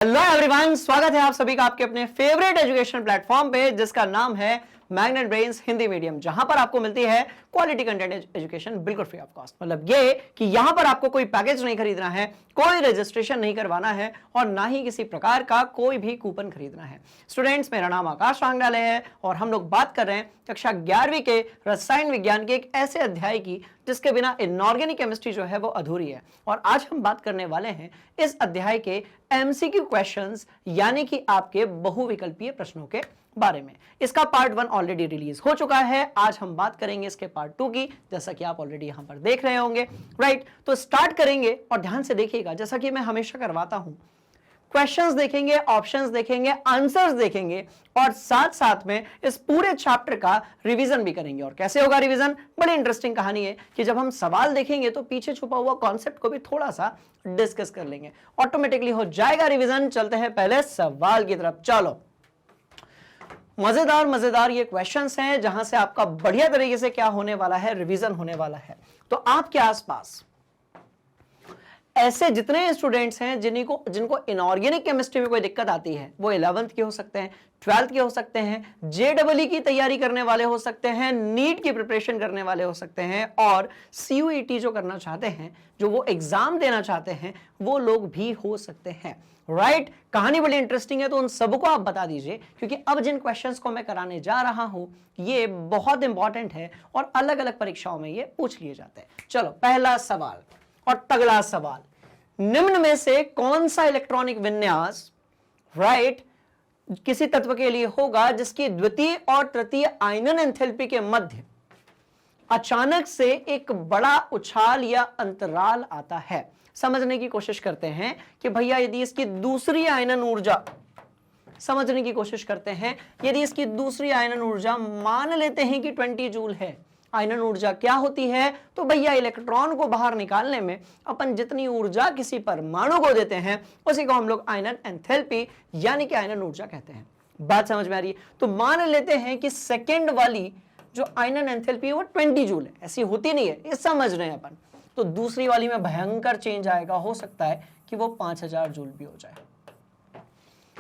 Hello everyone, स्वागत है आप सभी का आपके अपने फेवरेट एजुकेशन प्लेटफॉर्म पे जिसका नाम है मैग्नेट ब्रेन्स हिंदी मीडियम, जहां पर आपको मिलती है क्वालिटी कंटेंट एजुकेशन बिल्कुल फ्री ऑफ कॉस्ट। मतलब ये कि यहां पर आपको कोई पैकेज नहीं खरीदना है, कोई रजिस्ट्रेशन नहीं करवाना है और ना ही किसी प्रकार का कोई भी कूपन खरीदना है। स्टूडेंट्स, मेरा नाम आकाश वांगडाले है और हम लोग बात कर रहे हैं कक्षा 11वीं के रसायन विज्ञान के एक ऐसे अध्याय की जिसके बिना इनऑर्गेनिक केमिस्ट्री जो है वो अधूरी है। और आज हम बात करने वाले हैं इस अध्याय के एमसीक्यू क्वेश्चंस यानी कि आपके बहुविकल्पीय प्रश्नों के बारे में। इसका पार्ट 1 ऑलरेडी रिलीज हो चुका है, आज हम बात करेंगे इसके पार्ट 2 की, जैसा कि आप ऑलरेडी यहां पर देख रहे होंगे। राइट, तो स्टार्ट करेंगे और ध्यान से देखिएगा, जैसा कि मैं हमेशा करवाता हूं, क्वेश्चंस देखेंगे, ऑप्शंस देखेंगे, आंसर्स देखेंगे और साथ साथ में इस पूरे चैप्टर का रिवीजन भी करेंगे। और कैसे होगा रिवीजन? बड़ी इंटरेस्टिंग कहानी है कि जब हम सवाल देखेंगे तो पीछे छुपा हुआ कॉन्सेप्ट को भी थोड़ा सा डिस्कस कर लेंगे, ऑटोमेटिकली हो जाएगा रिवीजन। चलते हैं पहले सवाल की तरफ। चलो, मजेदार ये क्वेश्चंस हैं जहां से आपका बढ़िया तरीके से क्या होने वाला है, रिवीजन होने वाला है। तो आपके आसपास ऐसे जितने स्टूडेंट्स हैं जिनको इनऑर्गेनिक केमिस्ट्री में कोई दिक्कत आती है, वो 11th के हो सकते हैं, 12th के हो सकते हैं, जेईई की तैयारी करने वाले हो सकते हैं, नीट की प्रिपरेशन करने वाले हो सकते हैं और सीयूईटी जो करना चाहते हैं, जो वो एग्जाम देना चाहते हैं, वो लोग भी हो सकते हैं। राइट, कहानी बड़ी इंटरेस्टिंग है, तो उन सबको आप बता दीजिए क्योंकि अब जिन क्वेश्चंस को मैं कराने जा रहा हूं ये बहुत इंपॉर्टेंट है और अलग अलग परीक्षाओं में ये पूछ लिए जाते हैं। चलो, पहला सवाल और तगड़ा सवाल, निम्न में से कौन सा इलेक्ट्रॉनिक विन्यास राइट किसी तत्व के लिए होगा जिसकी द्वितीय और तृतीय आयनन एंथैल्पी के मध्य अचानक से एक बड़ा उछाल या अंतराल आता है? समझने की कोशिश करते हैं कि भैया यदि इसकी दूसरी आयनन ऊर्जा, समझने की कोशिश करते हैं, यदि इसकी दूसरी आयनन ऊर्जा मान लेते हैं कि 20 जूल है। आयनन ऊर्जा क्या होती है? तो भैया इलेक्ट्रॉन को बाहर निकालने में अपन जितनी ऊर्जा किसी परमाणु को देते हैं उसी को हम लोग आयनन एंथैल्पी यानी कि आयनन ऊर्जा कहते हैं। बात समझ में आ रही है? तो मान लेते हैं कि सेकेंड वाली जो आयनन एंथैल्पी है वो 20 जूल है, ऐसी होती नहीं है, ये समझ रहे हैं अपन। तो दूसरी वाली में भयंकर चेंज आएगा, हो सकता है कि वो 5000 जूल भी हो जाए।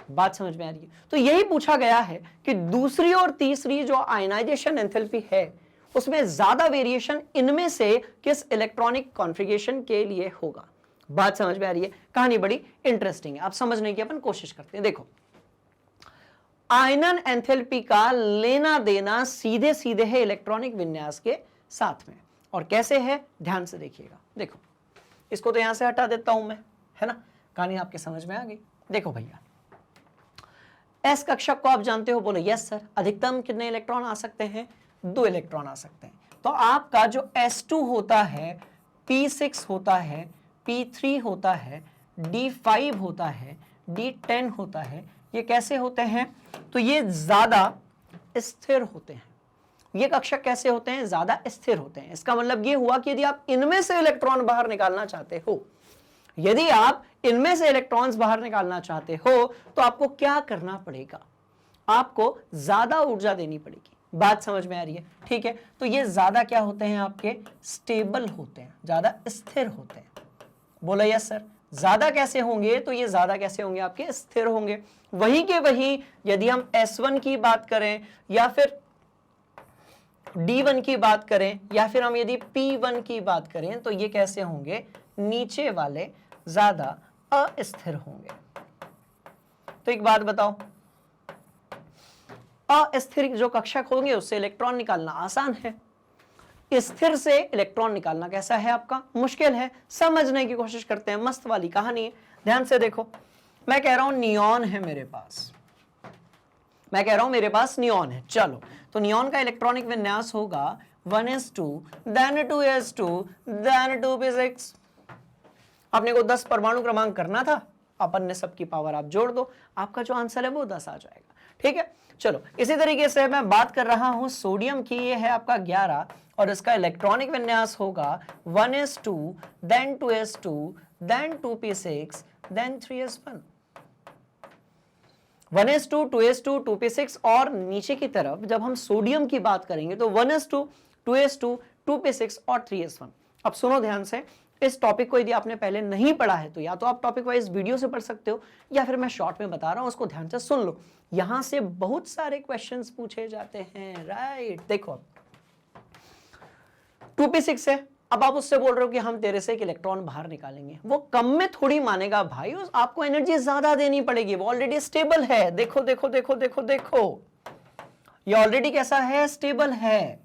बात समझ में आ रही है? तो यही पूछा गया है कि दूसरी और तीसरी जो आयनाइजेशन एंथैल्पी है उसमें ज्यादा वेरिएशन इनमें से किस इलेक्ट्रॉनिक कॉन्फ़िगरेशन के लिए होगा? बात समझ में आ रही है? कहानी बड़ी इंटरेस्टिंग है, आप समझने की अपन कोशिश करते हैं। देखो, आयनन एंथैल्पी का लेना देना सीधे सीधे है इलेक्ट्रॉनिक विन्यास के साथ में। और कैसे है, ध्यान से देखिएगा। देखो, इसको तो यहां से हटा देता हूं मैं, है ना? कहानी आपके समझ में आ गई। देखो भैया, एस कक्षक को आप जानते हो? बोलो यस सर। अधिकतम कितने इलेक्ट्रॉन आ सकते हैं? 2 इलेक्ट्रॉन आ सकते हैं। तो आपका जो S2 होता है, P6 होता है, P3 होता है, D5 होता है, D10 होता है, ये कैसे होते हैं? तो ये ज्यादा स्थिर होते हैं। ये कक्षक कैसे होते हैं? ज्यादा स्थिर होते हैं। इसका मतलब ये हुआ कि यदि आप इनमें से इलेक्ट्रॉन बाहर निकालना चाहते हो, यदि आप इनमें से इलेक्ट्रॉन्स बाहर निकालना चाहते हो तो आपको क्या करना पड़ेगा? आपको ज्यादा ऊर्जा देनी पड़ेगी। बात समझ में आ रही है? ठीक है, तो ये ज्यादा क्या होते हैं? आपके स्टेबल होते हैं, ज्यादा स्थिर होते हैं। बोलो यस सर। ज्यादा कैसे होंगे? तो ये ज्यादा कैसे होंगे? आपके स्थिर होंगे। वहीं के वहीं यदि हम S1 की बात करें या फिर D1 की बात करें या फिर हम यदि P1 की बात करें तो ये कैसे होंगे? नीचे वाले ज्यादा अस्थिर होंगे। तो एक बात बताओ, अस्थिर जो कक्षक होंगे उससे इलेक्ट्रॉन निकालना आसान है, स्थिर से इलेक्ट्रॉन निकालना कैसा है? आपका मुश्किल है। समझने की कोशिश करते हैं, मस्त वाली कहानी है। ध्यान से देखो, मैं कह रहा हूं नियॉन है मेरे पास, मैं कह रहा हूं मेरे पास नियॉन है। चलो, तो नियॉन का इलेक्ट्रॉनिक विन्यास होगा 1s2 then 2s2 then 2p6। आपने को 10 परमाणु क्रमांक करना था, अपन ने सबकी पावर आप जोड़ दो, आपका जो आंसर है वो 10 आ जाएगा। ठीक है, चलो इसी तरीके से मैं बात कर रहा हूं सोडियम की, ये है आपका 11 और इसका इलेक्ट्रॉनिक विन्यास होगा 1s2 then 2s2 then 2p6 then 3s1। 1s2 2s2 2p6 और नीचे की तरफ जब हम सोडियम की बात करेंगे तो 1s2 2s2 2p6 और 3s1। अब सुनो ध्यान से, इस टॉपिक को यदि आपने पहले नहीं पढ़ा है तो या तो आप टॉपिक वाइज वीडियो से पढ़ सकते हो, या फिर मैं शॉर्ट में बता रहा हूं उसको ध्यान से सुन लो। यहां से बहुत सारे क्वेश्चंस पूछे जाते हैं, राइट। देखो 2p6 है, अब आप उससे बोल रहे हो कि हम तेरे से एक इलेक्ट्रॉन बाहर निकालेंगे, वो कम में थोड़ी मानेगा भाई, आपको एनर्जी ज्यादा देनी पड़ेगी, वो ऑलरेडी स्टेबल है। देखो देखो देखो देखो देखो, ये ऑलरेडी कैसा है, स्टेबल है।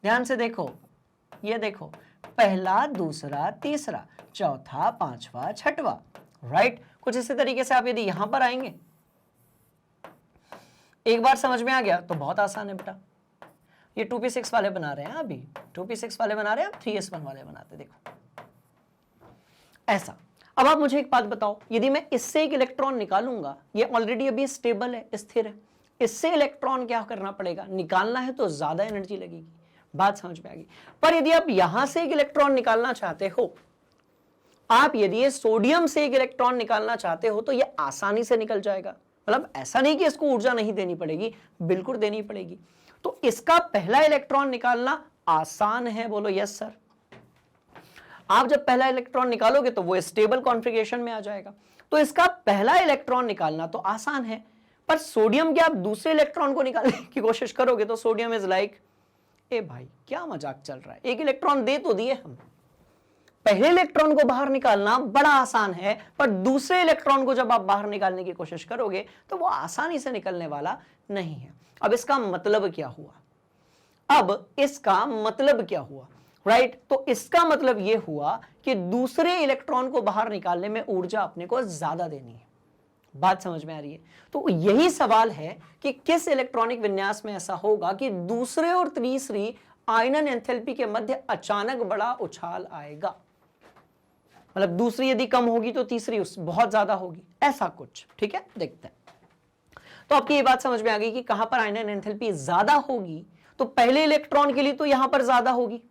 ध्यान से देखो, ये देखो, पहला, दूसरा, तीसरा, चौथा, पांचवा, छठवा, राइट। कुछ इसी तरीके से आप यदि यहां पर आएंगे, एक बार समझ में आ गया तो बहुत आसान है बेटा। ये 2p6 वाले बना रहे हैं, अभी 2p6 वाले बना रहे हैं, 3s1 वाले बनाते, देखो ऐसा। अब आप मुझे एक बात बताओ, यदि मैं इससे एक इलेक्ट्रॉन निकालूंगा, ये ऑलरेडी अभी स्टेबल है, स्थिर है, इससे इलेक्ट्रॉन क्या करना पड़ेगा, निकालना है तो ज्यादा एनर्जी लगेगी। बात समझ में आ गई। पर यदि आप यहां से एक इलेक्ट्रॉन निकालना चाहते हो, आप यदि ये सोडियम से एक इलेक्ट्रॉन निकालना चाहते हो तो ये आसानी से निकल जाएगा। मतलब ऐसा नहीं कि इसको ऊर्जा नहीं देनी पड़ेगी, बिल्कुल देनी पड़ेगी। तो इसका पहला इलेक्ट्रॉन निकालना आसान है, बोलो यस सर। आप जब पहला इलेक्ट्रॉन निकालोगे तो वो स्टेबल कॉन्फ़िगरेशन में आ जाएगा, तो इसका पहला इलेक्ट्रॉन निकालना तो आसान है। पर सोडियम के आप दूसरे इलेक्ट्रॉन को निकालने की कोशिश करोगे तो सोडियम इज लाइक, ए भाई क्या मजाक चल रहा है, एक इलेक्ट्रॉन दे तो दिए हम, पहले इलेक्ट्रॉन को बाहर निकालना बड़ा आसान है, पर दूसरे इलेक्ट्रॉन को जब आप बाहर निकालने की कोशिश करोगे तो वो आसानी से निकलने वाला नहीं है। अब इसका मतलब क्या हुआ, अब इसका मतलब क्या हुआ, राइट। तो इसका मतलब यह हुआ कि दूसरे इलेक्ट्रॉन को बाहर निकालने में ऊर्जा अपने को ज्यादा देनी है। बात समझ में आ रही है। तो यही सवाल है कि किस इलेक्ट्रॉनिक विन्यास में ऐसा होगा कि दूसरे और तीसरी आयनन एंथैल्पी के मध्य अचानक बड़ा उछाल आएगा। मतलब दूसरी यदि कम होगी तो तीसरी उस बहुत ज्यादा होगी, ऐसा कुछ। ठीक है, देखते हैं। तो आपकी ये बात समझ में आ गई कि कहां पर आयनन एंथैल्पी ज्यादा होगी, तो पहले इलेक्ट्रॉन के लिए तो यहां पर ज्यादा होगी,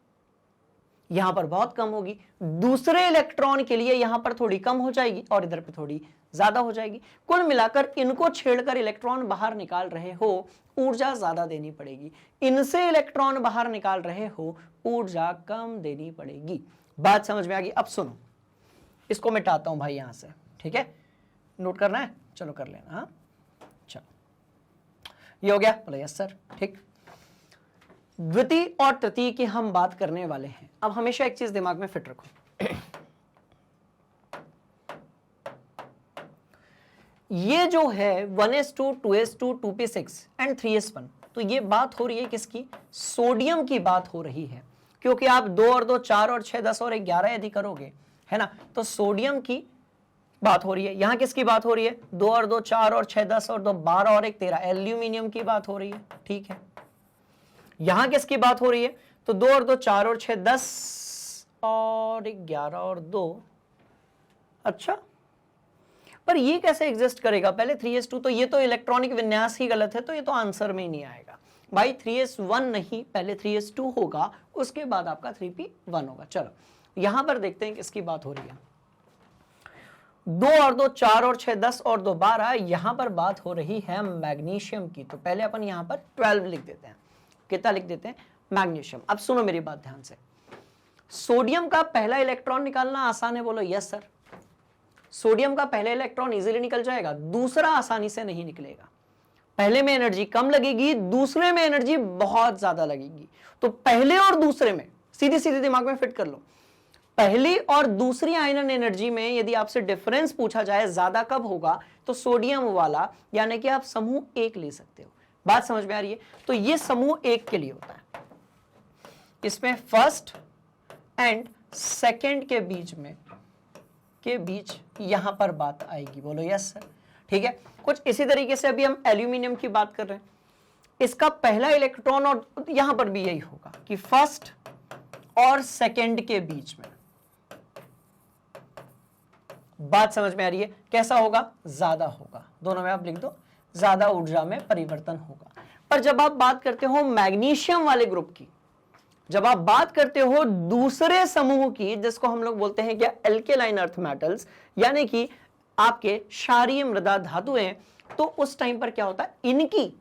यहां पर बहुत कम होगी। दूसरे इलेक्ट्रॉन के लिए यहां पर थोड़ी कम हो जाएगी और इधर पे थोड़ी ज्यादा हो जाएगी। कुल मिलाकर इनको छेड़कर इलेक्ट्रॉन बाहर निकाल रहे हो, ऊर्जा ज्यादा देनी पड़ेगी। इनसे इलेक्ट्रॉन बाहर निकाल रहे हो, ऊर्जा कम देनी पड़ेगी। बात समझ में आ गई। अब सुनो, इसको मिटाता हूं भाई यहां से, ठीक है। नोट करना है, चलो कर लेना। हाँ चलो, ये हो गया, बोलो यस सर। ठीक, द्वितीय और तृतीय की हम बात करने वाले हैं। अब हमेशा एक चीज दिमाग में फिट रखो, ये जो है 1s2, 2s2, 2p6 and 3s1, तो ये बात हो रही है किसकी, सोडियम की बात हो रही है। क्योंकि आप 2 और 2 4 और 6 10 और 11 यदि करोगे, है ना, तो सोडियम की बात हो रही है। यहां किसकी बात हो रही है, 2 और 2 4 और 6 10 और 2 12 और 1 13, एल्यूमिनियम की बात हो रही है। ठीक है, यहां किसकी बात हो रही है, तो 2 और 2 4 और 6 10 और 11 और 2। अच्छा, पर ये कैसे एग्जिस्ट करेगा, पहले 3s2, तो ये तो इलेक्ट्रॉनिक विन्यास ही गलत है, तो ये तो आंसर में ही नहीं आएगा भाई। 3s1 नहीं, पहले 3s2 होगा, उसके बाद आपका 3p1 होगा। चलो यहां पर देखते हैं किसकी बात हो रही है। 2 और 2 4 और 6 10 और 2 12, यहां पर बात हो रही है मैग्नीशियम की। तो पहले अपन यहां पर 12 लिख देते हैं। कितना लिख देते हैं, मैग्नीशियम। अब सुनो मेरी बात ध्यान से, सोडियम का पहला इलेक्ट्रॉन निकालना आसान है, बोलो यस सर। सोडियम का पहला इलेक्ट्रॉन इजीली निकल जाएगा, दूसरा आसानी से नहीं निकलेगा। पहले में एनर्जी कम लगेगी, दूसरे में एनर्जी बहुत ज्यादा लगेगी। तो पहले और दूसरे में सीधे सीधे दिमाग में फिट कर लो, पहली और दूसरी आयनन एनर्जी में यदि आपसे डिफरेंस पूछा जाए ज्यादा कब होगा, तो सोडियम वाला, यानी कि आप समूह 1 ले सकते हो। बात समझ में आ रही है। तो ये समूह 1 के लिए होता है, इसमें फर्स्ट एंड सेकंड के बीच यहां पर बात आएगी, बोलो यस सर। ठीक है, कुछ इसी तरीके से अभी हम एल्यूमिनियम की बात कर रहे हैं, इसका पहला इलेक्ट्रॉन, और यहां पर भी यही होगा कि फर्स्ट और सेकंड के बीच में बात समझ में आ रही है। कैसा होगा, ज्यादा होगा, दोनों में आप लिख दो, ज्यादा ऊर्जा में परिवर्तन होगा। पर जब आप बात करते हो मैग्नीशियम वाले ग्रुप की, जब आप बात करते हो दूसरे समूह की, जिसको हम लोग बोलते हैं क्या, एल्केलाइन अर्थ मेटल्स, यानी कि आपके क्षारीय मृदा धातुएं, तो उस टाइम पर क्या होता है, इनकी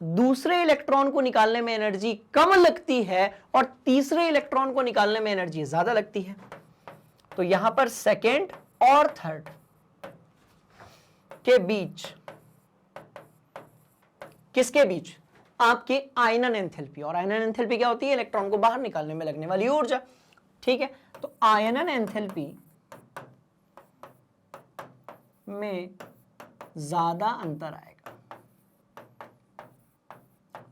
दूसरे इलेक्ट्रॉन को निकालने में एनर्जी कम लगती है और तीसरे इलेक्ट्रॉन को निकालने में एनर्जी ज्यादा लगती है। तो यहां पर सेकेंड और थर्ड के बीच, किसके बीच? आपके आयनन एंथैल्पी। और आयनन एंथैल्पी क्या होती है? इलेक्ट्रॉन को बाहर निकालने में लगने वाली ऊर्जा। ठीक है, तो आयनन एंथैल्पी में ज्यादा अंतर आएगा।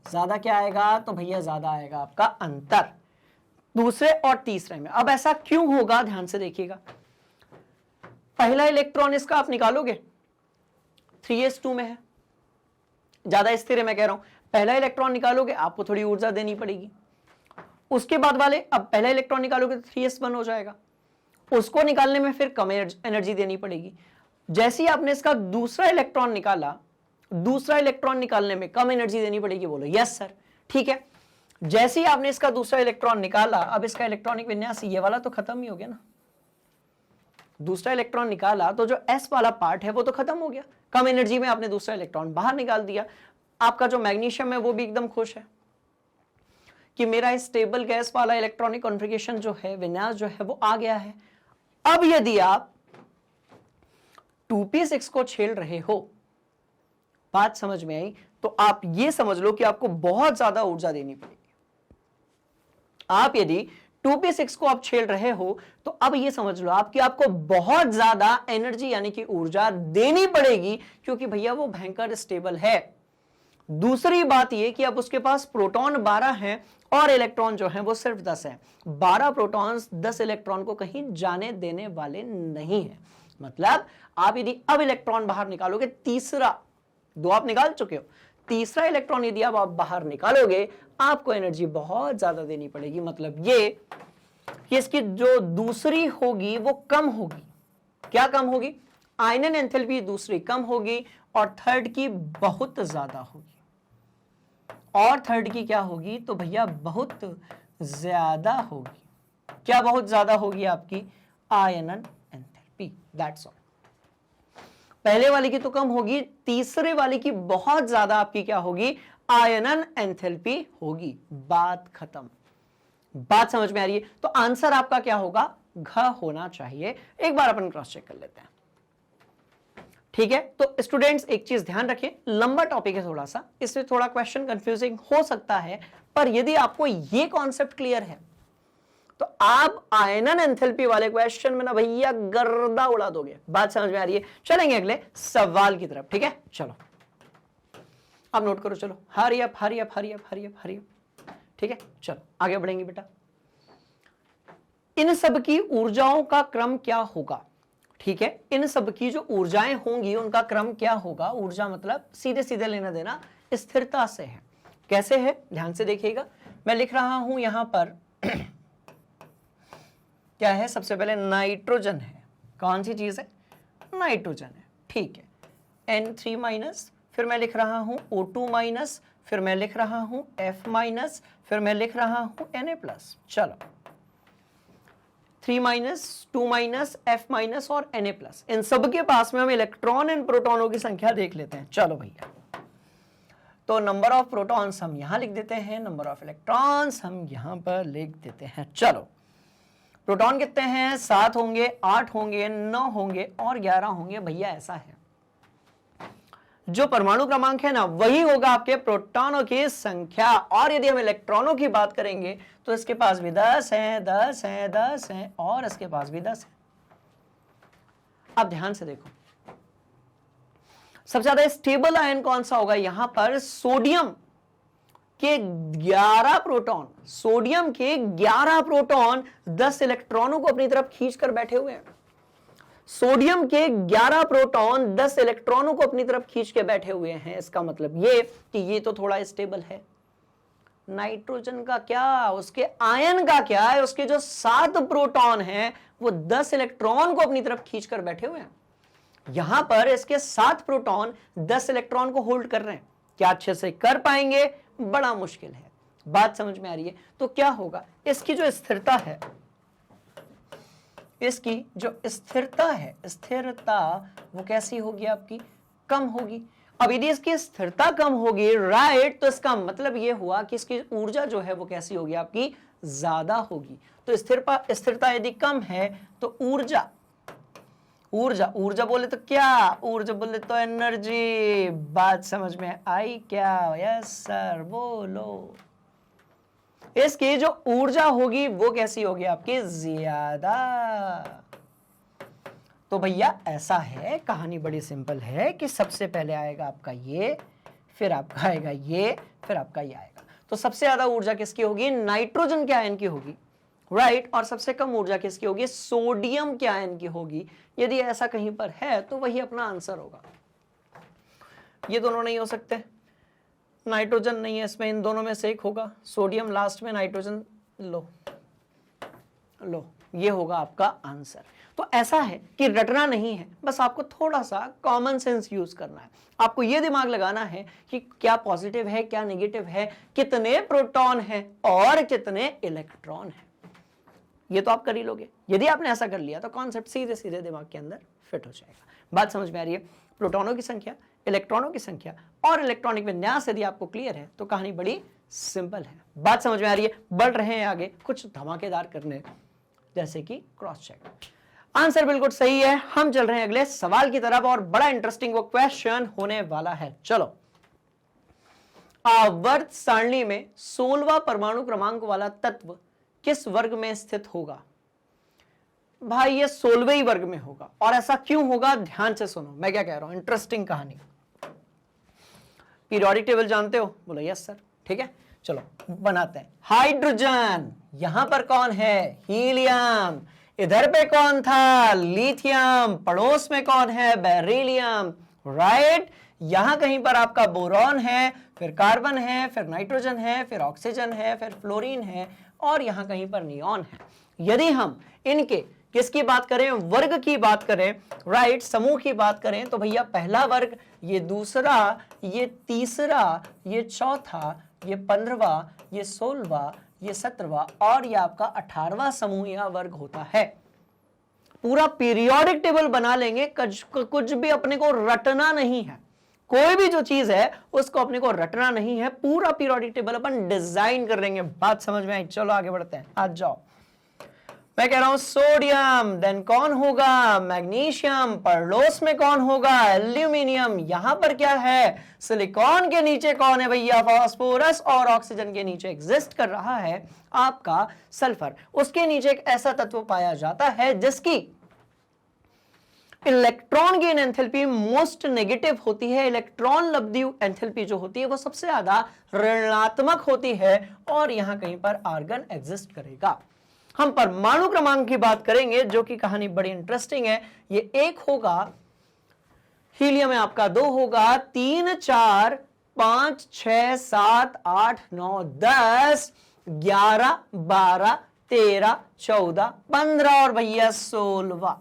ज्यादा क्या आएगा? तो भैया ज्यादा आएगा आपका अंतर दूसरे और तीसरे में। अब ऐसा क्यों होगा? ध्यान से देखिएगा। पहला इलेक्ट्रॉन इसका आप निकालोगे, 3s2 में है, ज्यादा स्थिर है मैं कह रहा हूं। पहला इलेक्ट्रॉन निकालोगे, आपको थोड़ी ऊर्जा देनी पड़ेगी। उसके बाद वाले, अब पहला इलेक्ट्रॉन निकालोगे तो 3s1 हो जाएगा, उसको निकालने में फिर कम एनर्जी देनी पड़ेगी। जैसे ही आपने इसका दूसरा इलेक्ट्रॉन निकाला, दूसरा इलेक्ट्रॉन निकालने में कम एनर्जी देनी पड़ेगी। बोलो यस सर, ठीक है। जैसे ही आपने इसका दूसरा इलेक्ट्रॉन निकाला, अब इसका इलेक्ट्रॉनिक विन्यास ये वाला तो खत्म ही हो गया ना। दूसरा इलेक्ट्रॉन निकाला तो जो s वाला पार्ट है वो तो खत्म हो गया, कम एनर्जी में आपने दूसरा इलेक्ट्रॉन बाहर निकाल दिया। आपका जो मैग्नीशियम है वो भी एकदम खुश है कि मेरा स्टेबल गैस वाला इलेक्ट्रॉनिक कॉन्फ़िगरेशन जो है, विन्यास जो है वो आ गया है। अब यदि आप 2p6 को छेड़ रहे हो, बात समझ में आई, तो आप ये समझ लो कि आपको बहुत ज्यादा ऊर्जा देनी पड़ेगी। आप यदि 2p6 को आप छेड़ रहे हो तो अब ये समझ लो आपको बहुत ज्यादा एनर्जी यानी कि ऊर्जा देनी पड़ेगी, क्योंकि भैया वो भयंकर स्टेबल है। दूसरी बात ये कि अब उसके पास प्रोटॉन 12 हैं और इलेक्ट्रॉन जो है वो सिर्फ 10 है। 12 प्रोटॉन्स 10 इलेक्ट्रॉन को कहीं जाने देने वाले नहीं है। मतलब आप यदि अब इलेक्ट्रॉन बाहर निकालोगे, तीसरा, दो आप निकाल चुके हो, तीसरा इलेक्ट्रॉन यदि आप बाहर निकालोगे, आपको एनर्जी बहुत ज्यादा देनी पड़ेगी। मतलब ये कि इसकी जो दूसरी होगी वो कम होगी। क्या कम होगी? आयनन एंथैल्पी दूसरी कम होगी और थर्ड की बहुत ज्यादा होगी। और थर्ड की क्या होगी? तो भैया बहुत ज्यादा होगी। क्या बहुत ज्यादा होगी? आपकी आयनन एंथैल्पी। That's all. पहले वाली की तो कम होगी, तीसरे वाली की बहुत ज्यादा आपकी क्या होगी? आयनन एंथैल्पी होगी। बात खत्म। बात समझ में आ रही है? तो आंसर आपका क्या होगा? घ होना चाहिए। एक बार अपन क्रॉस चेक कर लेते हैं, ठीक है। तो स्टूडेंट्स एक चीज ध्यान रखें, लंबा टॉपिक है थोड़ा सा, इसमें थोड़ा क्वेश्चन कंफ्यूजिंग हो सकता है, पर यदि आपको ये कॉन्सेप्ट क्लियर है तो आप आयनन एंथैल्पी वाले क्वेश्चन में ना भैया गर्दा उड़ा दोगे। बात समझ में आ रही है? चलेंगे अगले सवाल की तरफ, ठीक है। चलो अब नोट करो, चलो hurry up hurry up hurry up hurry up hurry up, ठीक है। चलो आगे बढ़ेंगे बेटा। इन सब की ऊर्जाओं का क्रम क्या होगा? ठीक है, इन सब की जो ऊर्जाएं होंगी उनका क्रम क्या होगा? ऊर्जा मतलब सीधे सीधे लेना देना स्थिरता से है। कैसे है? ध्यान से देखिएगा। मैं लिख रहा हूं यहां पर क्या है? सबसे पहले नाइट्रोजन है। कौन सी चीज है? नाइट्रोजन है, ठीक है। N3 माइनस, फिर मैं लिख रहा हूं O2 माइनस, फिर मैं लिख रहा हूं F माइनस, फिर मैं लिख रहा हूं Na प्लस। चलो 3 माइनस, 2 माइनस, F माइनस और Na प्लस, इन सब के पास में हम इलेक्ट्रॉन एंड प्रोटॉनों की संख्या देख लेते हैं। चलो भैया, तो नंबर ऑफ प्रोटॉन्स हम यहां लिख देते हैं, नंबर ऑफ इलेक्ट्रॉन्स हम यहां पर लिख देते हैं। चलो प्रोटॉन कितने हैं? 7 होंगे, 8 होंगे, 9 होंगे और 11 होंगे। भैया ऐसा है, जो परमाणु क्रमांक है ना वही होगा आपके प्रोटॉनों की संख्या। और यदि हम इलेक्ट्रॉनों की बात करेंगे तो इसके पास भी 10 है, 10 है, 10 है और इसके पास भी 10 है। अब ध्यान से देखो, सबसे ज्यादा स्टेबल आयन कौन सा होगा? यहां पर सोडियम के 11 प्रोटॉन, सोडियम के 11 प्रोटॉन 10 इलेक्ट्रॉनों को अपनी तरफ खींचकर बैठे हुए हैं। सोडियम के 11 प्रोटॉन 10 इलेक्ट्रॉनों को अपनी तरफ खींच के बैठे हुए हैं। इसका मतलब ये कि ये तो थोड़ा स्टेबल है। नाइट्रोजन का क्या? उसके आयन का क्या है? उसके जो 7 प्रोटॉन हैं वो 10 इलेक्ट्रॉन को अपनी तरफ खींचकर बैठे हुए हैं। यहां पर इसके 7 प्रोटॉन 10 इलेक्ट्रॉन को होल्ड कर रहे हैं। क्या अच्छे से कर पाएंगे? बड़ा मुश्किल है। बात समझ में आ रही है? तो क्या होगा? इसकी जो स्थिरता है, इसकी जो स्थिरता है, स्थिरता वो कैसी होगी? आपकी कम होगी। अब यदि इसकी स्थिरता कम होगी, राइट, तो इसका मतलब यह हुआ कि इसकी ऊर्जा जो है वो कैसी होगी, आपकी ज्यादा होगी। तो स्थिरता यदि कम है तो ऊर्जा बोले तो क्या, ऊर्जा बोले तो एनर्जी। बात समझ में आई क्या? यस सर, बोलो। इसकी जो ऊर्जा होगी वो कैसी होगी, आपकी ज्यादा। तो भैया ऐसा है, कहानी बड़ी सिंपल है कि सबसे पहले आएगा आपका ये, फिर आपका आएगा ये, फिर आपका ये आएगा। तो सबसे ज्यादा ऊर्जा किसकी होगी, नाइट्रोजन के आयन की होगी, राइट। और सबसे कम ऊर्जा किसकी होगी, सोडियम के आयन की होगी। यदि ऐसा कहीं पर है तो वही अपना आंसर होगा। ये दोनों नहीं हो सकते, नाइट्रोजन नहीं है इसमें, इन दोनों में से एक होगा, सोडियम लास्ट में, नाइट्रोजन लो, ये होगा आपका आंसर। तो ऐसा है कि रटना नहीं है, बस आपको थोड़ा सा कॉमन सेंस यूज करना है। आपको ये दिमाग लगाना है कि क्या पॉजिटिव है, क्या नेगेटिव है, कितने प्रोटॉन है और कितने इलेक्ट्रॉन है। ये तो आप कर ही लोगे। यदि आपने ऐसा कर लिया तो कॉन्सेप्ट सीधे सीधे दिमाग के अंदर फिट हो जाएगा। बात समझ में आ रही है? प्रोटॉनों की संख्या, इलेक्ट्रॉनों की संख्या और इलेक्ट्रॉनिक विन्यास यदि आपको क्लियर है तो कहानी बड़ी सिंपल है। बात समझ में आ रही है? बढ़ रहे हैं आगे कुछ धमाकेदार करने, जैसे कि क्रॉस चेक। आंसर बिल्कुल सही है। हम चल रहे हैं अगले सवाल की तरफ और बड़ा इंटरेस्टिंग वो क्वेश्चन होने वाला है। चलो, आवर्त सारणी में 16वां परमाणु क्रमांक वाला तत्व किस वर्ग में स्थित होगा? भाई ये 16वें ही वर्ग में होगा। और ऐसा क्यों होगा, ध्यान से सुनो मैं क्या कह रहा हूं, इंटरेस्टिंग कहानी। पीरियोडिक टेबल जानते हो? बोलो यस सर। ठीक है, चलो बनाते हैं। हाइड्रोजन, यहां पर कौन है, हीलियम। इधर पे कौन था, लिथियम। पड़ोस में कौन है, बेरिलियम, राइट। यहां कहीं पर आपका बोरॉन है, फिर कार्बन है, फिर नाइट्रोजन है, फिर ऑक्सीजन है, फिर फ्लोरीन है और यहां कहीं पर नियॉन है। यदि हम इनके किसकी बात करें, वर्ग की बात करें, राइट, समूह की बात करें, तो भैया पहला वर्ग, ये दूसरा, ये तीसरा, ये चौथा, ये 15वां, ये 16वां, ये 17वां और ये आपका 18वां समूह या वर्ग होता है। पूरा पीरियोडिक टेबल बना लेंगे, कुछ भी अपने को रटना नहीं है। कोई भी जो चीज है उसको अपने को रटना नहीं है, पूरा पीरियोडिक टेबल अपन डिजाइन कर लेंगे। बात समझ में आई? चलो आगे बढ़ते हैं, आ जाओ। मैं कह रहा हूं सोडियम, देन कौन होगा, मैग्नीशियम। पड़ोस में कौन होगा, एल्यूमिनियम। यहां पर क्या है, सिलिकॉन के नीचे कौन है भैया, फास्फोरस। और ऑक्सीजन के नीचे एग्जिस्ट कर रहा है आपका सल्फर। उसके नीचे एक ऐसा तत्व पाया जाता है जिसकी electron gain enthalpy most negative होती है। इलेक्ट्रॉन लब्धि एंथैल्पी जो होती है वो सबसे ज्यादा ऋणात्मक होती है और यहां कहीं पर आर्गन एग्जिस्ट करेगा। हम परमाणु क्रमांक की बात करेंगे जो कि कहानी बड़ी इंटरेस्टिंग है। ये 1 होगा, हीलियम में आपका 2 होगा, 3, 4, 5, 6, 7, 8, 9, 10, 11, 12, 13, 14, 15 और भैया 16वां।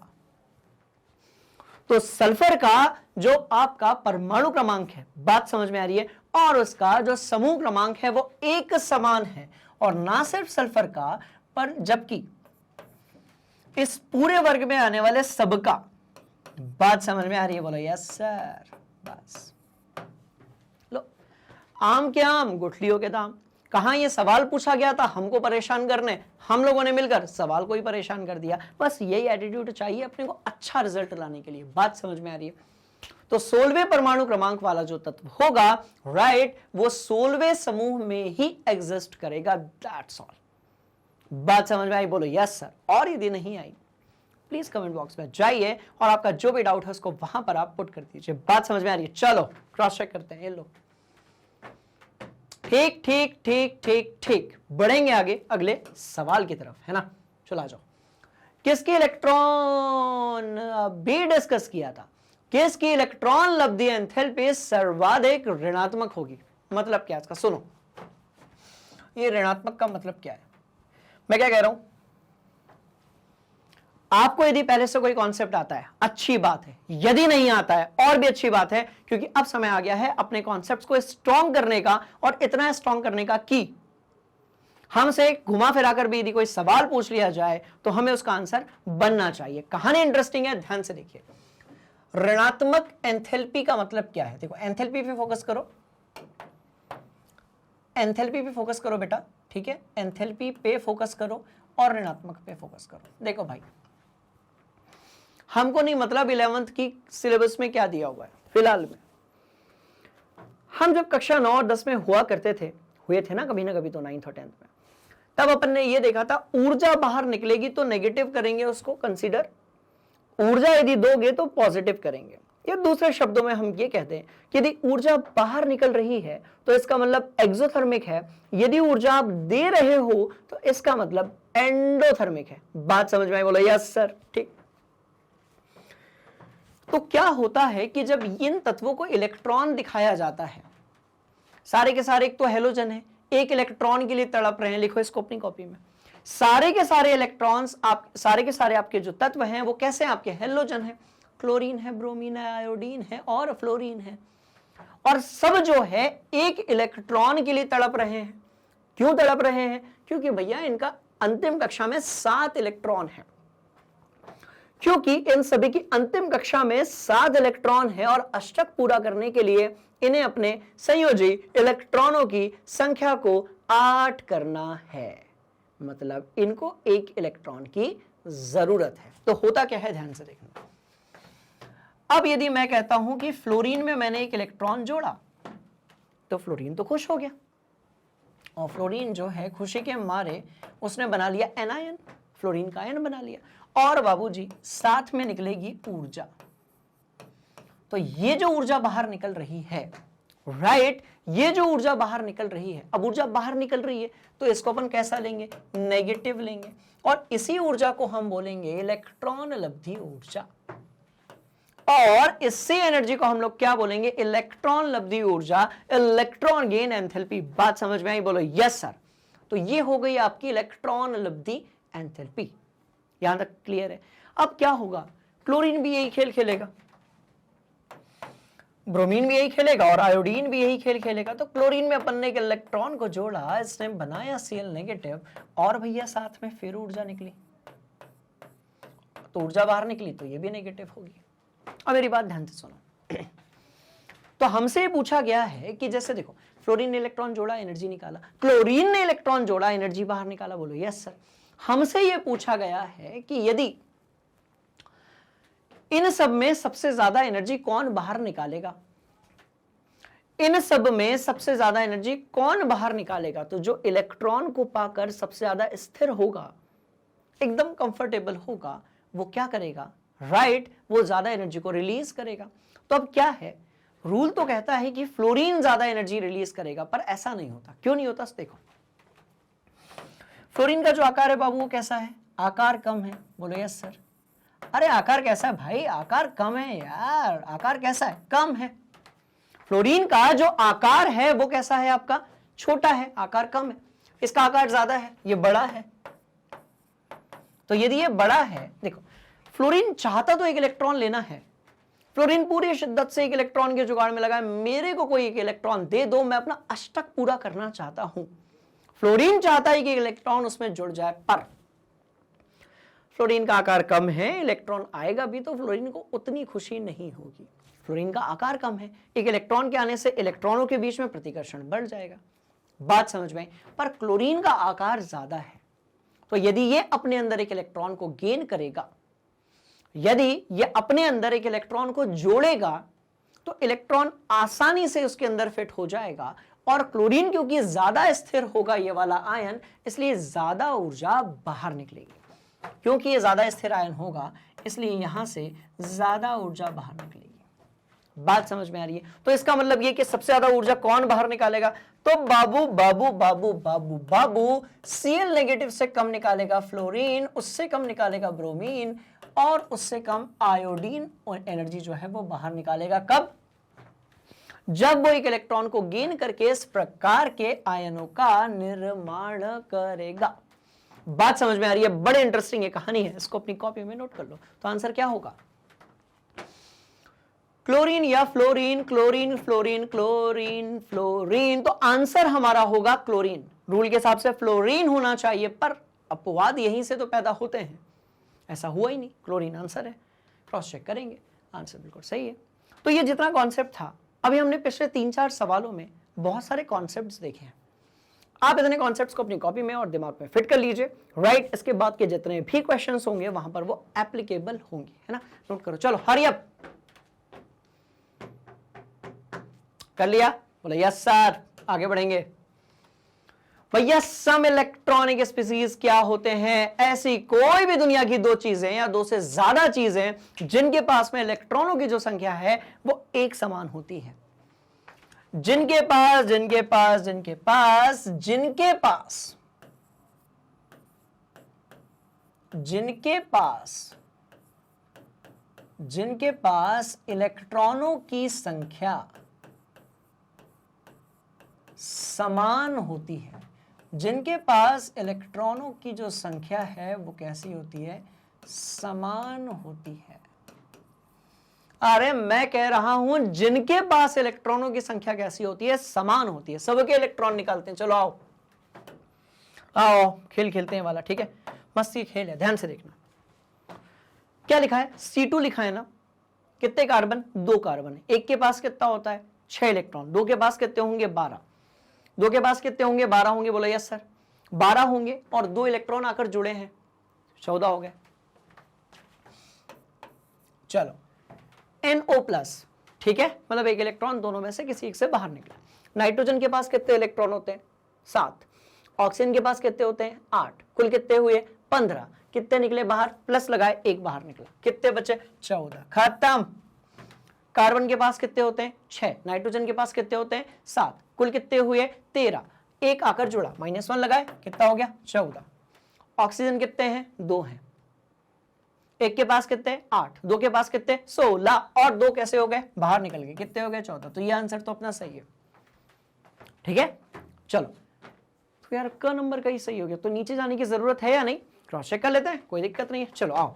तो सल्फर का जो आपका परमाणु क्रमांक है, बात समझ में आ रही है, और उसका जो समूह क्रमांक है वो एक समान है। और ना सिर्फ सल्फर का, पर जबकि इस पूरे वर्ग में आने वाले सबका। बात समझ में आ रही है? बोलो यस सर। बस लो, आम के आम, गुठलियों के दाम। कहां ये सवाल पूछा गया था हमको परेशान करने, हम लोगों ने मिलकर सवाल को ही परेशान कर दिया। बस यही एटीट्यूड चाहिए अपने को अच्छा रिजल्ट लाने के लिए। बात समझ में आ रही है? तो 16वें परमाणु क्रमांक वाला जो तत्व होगा, राइट, वो 16वें समूह में ही एग्जिस्ट करेगा। That's all. बात समझ में आई? बोलो यस सर। और यदि नहीं आई प्लीज कमेंट बॉक्स में जाइए और आपका जो भी डाउट है उसको वहां पर आप पुट कर दीजिए। बात समझ में आ रही है? चलो क्रॉस चेक करते हैं। ये लो, ठीक ठीक ठीक ठीक ठीक, बढ़ेंगे आगे अगले सवाल की तरफ, है ना। चलो आ जाओ। किसकी इलेक्ट्रॉन भी डिस्कस किया था, किसकी इलेक्ट्रॉन लब्धि एंथैल्पी सर्वाधिक ऋणात्मक होगी? मतलब क्या इसका, सुनो। ये ऋणात्मक का मतलब क्या है, मैं क्या कह रहा हूं, आपको यदि पहले से कोई कॉन्सेप्ट आता है अच्छी बात है, यदि नहीं आता है और भी अच्छी बात है, क्योंकि अब समय आ गया है अपने कॉन्सेप्ट्स को स्ट्रॉन्ग करने का, और इतना स्ट्रॉन्ग करने का कि हमसे घुमा फिराकर भी यदि कोई सवाल पूछ लिया जाए तो हमें उसका आंसर बनना चाहिए। कहानी इंटरेस्टिंग है, ध्यान से देखिए। ऋणात्मक एंथैल्पी का मतलब क्या है? देखो एंथैल्पी पे फोकस करो, एंथैल्पी पे फोकस करो बेटा, ठीक है, एंथैल्पी पे फोकस करो और ऋणात्मक पे फोकस करो। देखो भाई, हमको नहीं मतलब 11th की सिलेबस में क्या दिया हुआ है। फिलहाल में हम जब कक्षा 9 और 10 में हुए थे ना कभी तो 9th और 10th में, तब अपन ने ये देखा था ऊर्जा बाहर निकलेगी तो नेगेटिव करेंगे उसको कंसीडर, ऊर्जा यदि दोगे तो पॉजिटिव करेंगे। या दूसरे शब्दों में हम ये कहते हैं कि यदि ऊर्जा बाहर निकल रही है तो इसका मतलब एक्सोथर्मिक है, यदि ऊर्जा आप दे रहे हो तो इसका मतलब एंडोथर्मिक है। बात समझ में आई? बोलो यस सर। ठीक, तो क्या होता है कि जब इन तत्वों को इलेक्ट्रॉन दिखाया जाता है, सारे के सारे एक तो हेलोजन है, एक इलेक्ट्रॉन के लिए तड़प रहे हैं, लिखो इसको अपनी कॉपी में, सारे के सारे इलेक्ट्रॉन्स सारे के सारे आपके जो तत्व हैं वो कैसे हैं? आपके हेलोजन है, क्लोरीन है, ब्रोमीन है, आयोडीन है और फ्लोरीन है, और सब जो है एक इलेक्ट्रॉन के लिए तड़प रहे हैं। क्यों तड़प रहे हैं? क्योंकि भैया इनका अंतिम कक्षा में 7 इलेक्ट्रॉन है, क्योंकि इन सभी की अंतिम कक्षा में 7 इलेक्ट्रॉन है और अष्टक पूरा करने के लिए इन्हें अपने संयोजी इलेक्ट्रॉनों की संख्या को 8 करना है, मतलब इनको 1 इलेक्ट्रॉन की जरूरत है। तो होता क्या है, ध्यान से देखना। अब यदि मैं कहता हूं कि फ्लोरीन में मैंने 1 इलेक्ट्रॉन जोड़ा तो फ्लोरीन तो खुश हो गया, और फ्लोरीन जो है खुशी के मारे उसने बना लिया एनायन, फ्लोरीन का आयन बना लिया, और बाबूजी साथ में निकलेगी ऊर्जा। तो ये जो ऊर्जा बाहर निकल रही है, राइट, ये जो ऊर्जा बाहर निकल रही है, अब ऊर्जा बाहर निकल रही है तो इसको अपन कैसा लेंगे? नेगेटिव लेंगे, और इसी ऊर्जा को हम बोलेंगे इलेक्ट्रॉन लब्धि ऊर्जा, और इससे एनर्जी को हम लोग क्या बोलेंगे? इलेक्ट्रॉन लब्धि ऊर्जा, इलेक्ट्रॉन गेन एंथैल्पी। बात समझ में आई? बोलो यस सर। तो ये हो गई आपकी इलेक्ट्रॉन लब्धि एंथैल्पी। यहां तक क्लियर है? अब क्या होगा, क्लोरीन भी यही खेल खेलेगा, ब्रोमीन भी यही खेलेगा और आयोडीन भी यही खेल खेलेगा। तो क्लोरीन में अपन ने एक इलेक्ट्रॉन को जोड़ा, इसने बनाया Cl नेगेटिव, और भैया साथ में फिर ऊर्जा निकली, तो ऊर्जा बाहर निकली तो ये भी नेगेटिव होगी। अब मेरी बात ध्यान से सुनो। तो हमसे पूछा गया है कि जैसे देखो, फ्लोरीन ने इलेक्ट्रॉन जोड़ा, एनर्जी निकाला, क्लोरीन ने इलेक्ट्रॉन जोड़ा, एनर्जी बाहर निकाला। बोलो यस सर। हमसे यह पूछा गया है कि यदि इन सब में सबसे ज्यादा एनर्जी कौन बाहर निकालेगा, इन सब में सबसे ज्यादा एनर्जी कौन बाहर निकालेगा, तो जो इलेक्ट्रॉन को पाकर सबसे ज्यादा स्थिर होगा, एकदम कंफर्टेबल होगा, वो क्या करेगा? राइट, वो ज्यादा एनर्जी को रिलीज करेगा। तो अब क्या है, रूल तो कहता है कि फ्लोरीन ज्यादा एनर्जी रिलीज करेगा, पर ऐसा नहीं होता। क्यों नहीं होता? देखो, फ्लोरीन का जो आकार है बाबू वो कैसा है? आकार कम है। बोलो यस सर। अरे आकार कैसा है भाई? आकार कम है यार। आकार कैसा है? कम है। फ्लोरीन का जो आकार है वो कैसा है आपका? छोटा है, आकार कम है। इसका आकार ज्यादा है, ये बड़ा है। तो यदि ये बड़ा है, देखो फ्लोरीन चाहता तो 1 इलेक्ट्रॉन लेना है, फ्लोरीन पूरी शिद्दत से 1 इलेक्ट्रॉन के जुगाड़ में लगा है, मेरे को कोई 1 इलेक्ट्रॉन दे दो, मैं अपना अष्टक पूरा करना चाहता हूं। फ्लोरीन चाहता है कि इलेक्ट्रॉन उसमें जुड़ जाए, पर फ्लोरीन का आकार कम है, इलेक्ट्रॉन आएगा भी तो फ्लोरीन को उतनी खुशी नहीं होगी। फ्लोरीन का आकार कम है, 1 इलेक्ट्रॉन के आने से इलेक्ट्रॉनों के बीच में प्रतिकर्षण बढ़ जाएगा। बात समझ में आई? पर क्लोरीन का आकार ज्यादा है, तो यदि ये अपने अंदर 1 इलेक्ट्रॉन को गेन करेगा, यदि ये अपने अंदर 1 इलेक्ट्रॉन को जोड़ेगा, तो इलेक्ट्रॉन आसानी से उसके अंदर फिट हो जाएगा, और क्लोरीन क्योंकि ज्यादा स्थिर होगा ये वाला आयन, इसलिए ज्यादा ऊर्जा बाहर निकलेगी। क्योंकि ये ज्यादा स्थिर आयन होगा, इसलिए यहां से ज्यादा ऊर्जा बाहर निकलेगी। बात समझ में आ रही है? तो इसका मतलब ये कि सबसे ज्यादा ऊर्जा कौन बाहर निकालेगा? तो बाबू बाबू बाबू बाबू बाबू Cl नेगेटिव से कम निकालेगा फ्लोरीन, उससे कम निकालेगा ब्रोमीन, और उससे कम आयोडीन, और एनर्जी जो है वो बाहर निकालेगा। कब? जब वो 1 इलेक्ट्रॉन को गेन करके इस प्रकार के आयनों का निर्माण करेगा। बात समझ में आ रही है? बड़े इंटरेस्टिंग ये कहानी है, इसको अपनी कॉपी में नोट कर लो। तो आंसर क्या होगा? क्लोरीन या fluorine? Chlorine, fluorine, chlorine, fluorine. तो आंसर हमारा होगा क्लोरीन। रूल के हिसाब से फ्लोरीन होना चाहिए, पर अपवाद यहीं से तो पैदा होते हैं। ऐसा हुआ ही नहीं, क्लोरीन आंसर है। क्रॉस चेक करेंगे। आंसर बिल्कुल सही है। तो ये जितना कॉन्सेप्ट था, अभी हमने पिछले 3-4 सवालों में बहुत सारे कॉन्सेप्ट्स देखे हैं। आप इतने कॉन्सेप्ट्स को अपनी कॉपी में और दिमाग में फिट कर लीजिए, राइट। इसके बाद के जितने भी क्वेश्चंस होंगे वहां पर वो एप्लीकेबल होंगे, है ना। नोट करो, चलो हरी अप। कर लिया? बोला यस सर। आगे बढ़ेंगे भैया। सम इलेक्ट्रॉनिक स्पीसीज क्या होते हैं? ऐसी कोई भी दुनिया की दो चीजें या दो से ज्यादा चीजें जिनके पास में इलेक्ट्रॉनों की जो संख्या है वो एक समान होती है। जिनके पास जिनके पास जिनके पास जिनके पास जिनके पास जिनके पास इलेक्ट्रॉनों की संख्या समान होती है, जिनके पास इलेक्ट्रॉनों की जो संख्या है वो कैसी होती है? समान होती है। अरे मैं कह रहा हूं जिनके पास इलेक्ट्रॉनों की संख्या कैसी होती है? समान होती है। सबके इलेक्ट्रॉन निकालते हैं। चलो आओ आओ, खेल खेलते हैं वाला, ठीक है। मस्ती खेल है, ध्यान से देखना। क्या लिखा है? C2 लिखा है ना। कितने कार्बन? 2 कार्बन है। एक के पास कितना होता है? 6 इलेक्ट्रॉन। 2 के पास कितने होंगे? 12। 2 के पास कितने होंगे? 12 होंगे। बोलो यस सर। 12 होंगे और 2 इलेक्ट्रॉन आकर जुड़े हैं, 14 हो गए। चलो NO+, ठीक है, मतलब एक इलेक्ट्रॉन दोनों में से किसी एक से बाहर निकला। नाइट्रोजन के पास कितने इलेक्ट्रॉन होते हैं? 7। ऑक्सीजन के पास कितने होते हैं? 8। कुल कितने हुए? 15। कितने निकले बाहर? प्लस लगाए, एक बाहर निकला। कितने बचे? 14। खत्म। कार्बन के पास कितने होते हैं? 6। नाइट्रोजन के पास कितने होते हैं? 7। कुल कितने हुए? 13। एक आकर जुड़ा, -1 लगाए, कितना हो गया? 14। ऑक्सीजन कितने हैं? 2 हैं। एक के पास कितने? 8। 2 के पास कितने? 16। और 2 कैसे हो गए? बाहर निकल गए। कितने हो गए? 14। तो ये आंसर तो अपना सही है, ठीक है। चलो तो यार क नंबर का ही सही हो गया, तो नीचे जाने की जरूरत है या नहीं? क्रॉस चेक कर लेते हैं, कोई दिक्कत नहीं है। चलो आओ।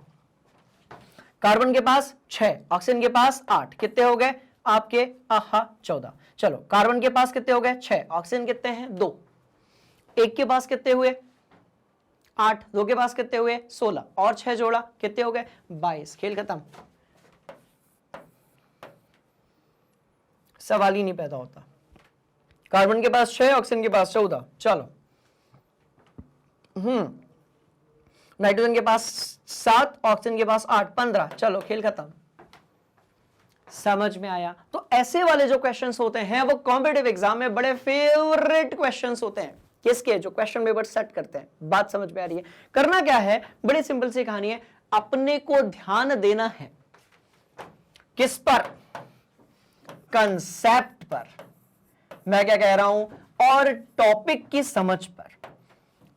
कार्बन के पास 6, ऑक्सीजन के पास 8, कितने हो गए आपके? 14। चलो कार्बन के पास कितने हो गए? 6। ऑक्सीजन कितने हैं? 2। एक के पास कितने हुए? 8। 2 के पास कितने हुए? 16। और 6 जोड़ा, कितने हो गए? 22। खेल खत्म। सवाल ही नहीं पैदा होता। कार्बन के पास 6, ऑक्सीजन के पास 14। चलो नाइट्रोजन के पास 7, ऑक्सीजन के पास 8, 15। चलो खेल खत्म। समझ में आया? तो ऐसे वाले जो क्वेश्चंस होते हैं वो कॉम्पिटिटिव एग्जाम में बड़े फेवरेट क्वेश्चंस होते हैं। किसके? जो क्वेश्चन पेपर सेट करते हैं। बात समझ में आ रही है? करना क्या है? बड़ी सिंपल सी कहानी है। अपने को ध्यान देना है किस पर? कंसेप्ट पर। मैं क्या कह रहा हूं? और टॉपिक की समझ पर।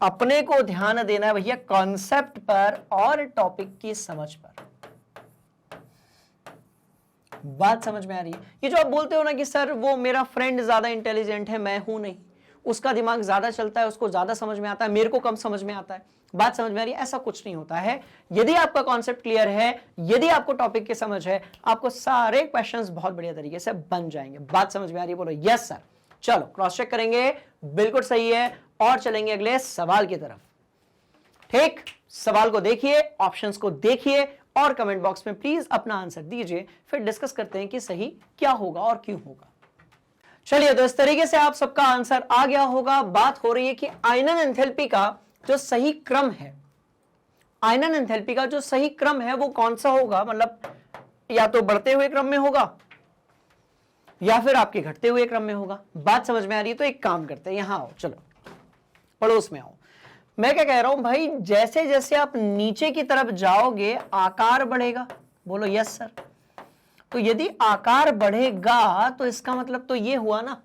अपने को ध्यान देना है भैया कॉन्सेप्ट पर और टॉपिक की समझ पर। बात समझ में आ रही है? ये जो आप बोलते हो ना कि सर वो मेरा फ्रेंड ज्यादा इंटेलिजेंट है, मैं हूं नहीं, उसका दिमाग ज्यादा चलता है, उसको ज्यादा समझ में आता है, मेरे को कम समझ में आता है। बात समझ में आ रही है? ऐसा कुछ नहीं होता है। यदि आपका कॉन्सेप्ट क्लियर है, यदि आपको टॉपिक की समझ है, आपको सारे क्वेश्चंस बहुत बढ़िया तरीके से बन जाएंगे। बात समझ में आ रही है? बोलो यस सर। चलो क्रॉस चेक करेंगे, बिल्कुल सही है, और चलेंगे अगले सवाल की तरफ। ठीक, सवाल को देखिए, ऑप्शंस को देखिए और कमेंट बॉक्स में प्लीज अपना आंसर दीजिए, फिर डिस्कस करते हैं कि सही क्या होगा और क्यों होगा। चलिए, तो इस तरीके से आप सबका आंसर आ गया होगा। बात हो रही है कि आयनन एंथैल्पी का जो सही क्रम है, आयनन एंथैल्पी का जो सही क्रम है वो कौन सा होगा? मतलब या तो बढ़ते हुए क्रम में होगा या फिर आपके घटते हुए क्रम में होगा। बात समझ में आ रही है? तो एक काम करते हैं, यहां आओ, चलो पड़ोस में आओ। मैं क्या कह रहा हूं भाई, जैसे जैसे आप नीचे की तरफ जाओगे आकार बढ़ेगा। बोलो यस सर। तो यदि आकार बढ़ेगा तो इसका मतलब तो ये हुआ ना,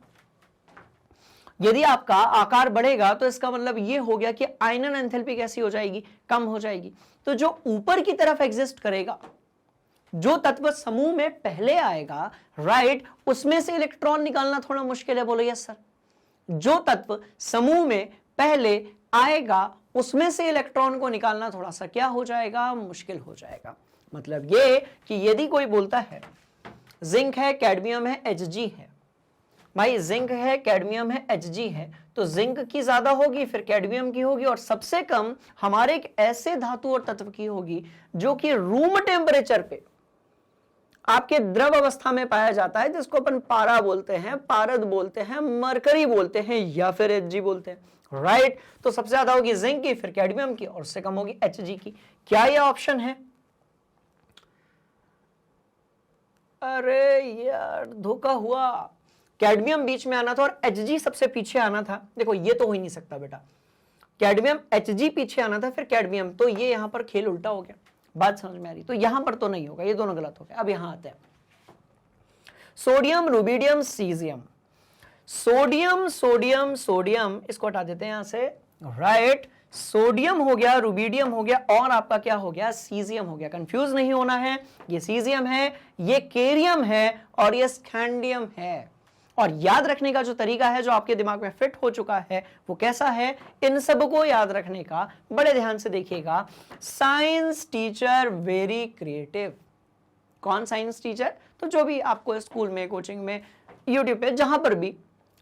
यदि आपका आकार बढ़ेगा तो इसका मतलब ये हो गया कि आयनन एंथैल्पी कैसी हो जाएगी? कम हो जाएगी। तो जो ऊपर की तरफ एग्जिस्ट करेगा, जो तत्व समूह में पहले आएगा, राइट, उसमें से इलेक्ट्रॉन निकालना थोड़ा मुश्किल है। बोलो यस सर। जो तत्व समूह में पहले आएगा उसमें से इलेक्ट्रॉन को निकालना थोड़ा सा क्या हो जाएगा? मुश्किल हो जाएगा। मतलब ये कि यदि कोई बोलता है जिंक है, कैडमियम है, Hg है, भाई जिंक है, कैडमियम है, Hg है, तो जिंक की ज्यादा होगी, फिर कैडमियम की होगी, और सबसे कम हमारे एक ऐसे धातु और तत्व की होगी जो कि रूम टेम्परेचर पे आपके द्रव अवस्था में पाया जाता है, जिसको अपन पारा बोलते हैं, पारद बोलते हैं, मरकरी बोलते हैं या फिर Hg बोलते हैं, राइट। तो सबसे ज्यादा होगी जिंक की, फिर कैडमियम की, और उससे कम होगी Hg की। क्या यह ऑप्शन है? अरे यार धोखा हुआ, कैडमियम बीच में आना था और Hg सबसे पीछे आना था। देखो ये तो हो ही नहीं सकता बेटा, कैडमियम Hg पीछे आना था फिर कैडमियम, तो ये यहां पर खेल उल्टा हो गया। बात समझ में आ रही? तो यहां पर तो नहीं होगा, ये दोनों गलत हो गए। अब यहां आते हैं sodium, rubidium, caesium. Sodium sodium sodium इसको हटा देते हैं यहां से, राइट। सोडियम हो गया, रुबिडियम हो गया, और आपका क्या हो गया? सीजियम हो गया। कंफ्यूज नहीं होना है, ये सीजियम है, ये केरियम है, और ये स्कैंडियम है। और याद रखने का जो तरीका है, जो आपके दिमाग में फिट हो चुका है, वो कैसा है? इन सबको याद रखने का बड़े ध्यान से देखिएगा। Science teacher very creative. कौन साइंस टीचर? तो जो भी आपको स्कूल में, कोचिंग में, यूट्यूब पे, जहां पर भी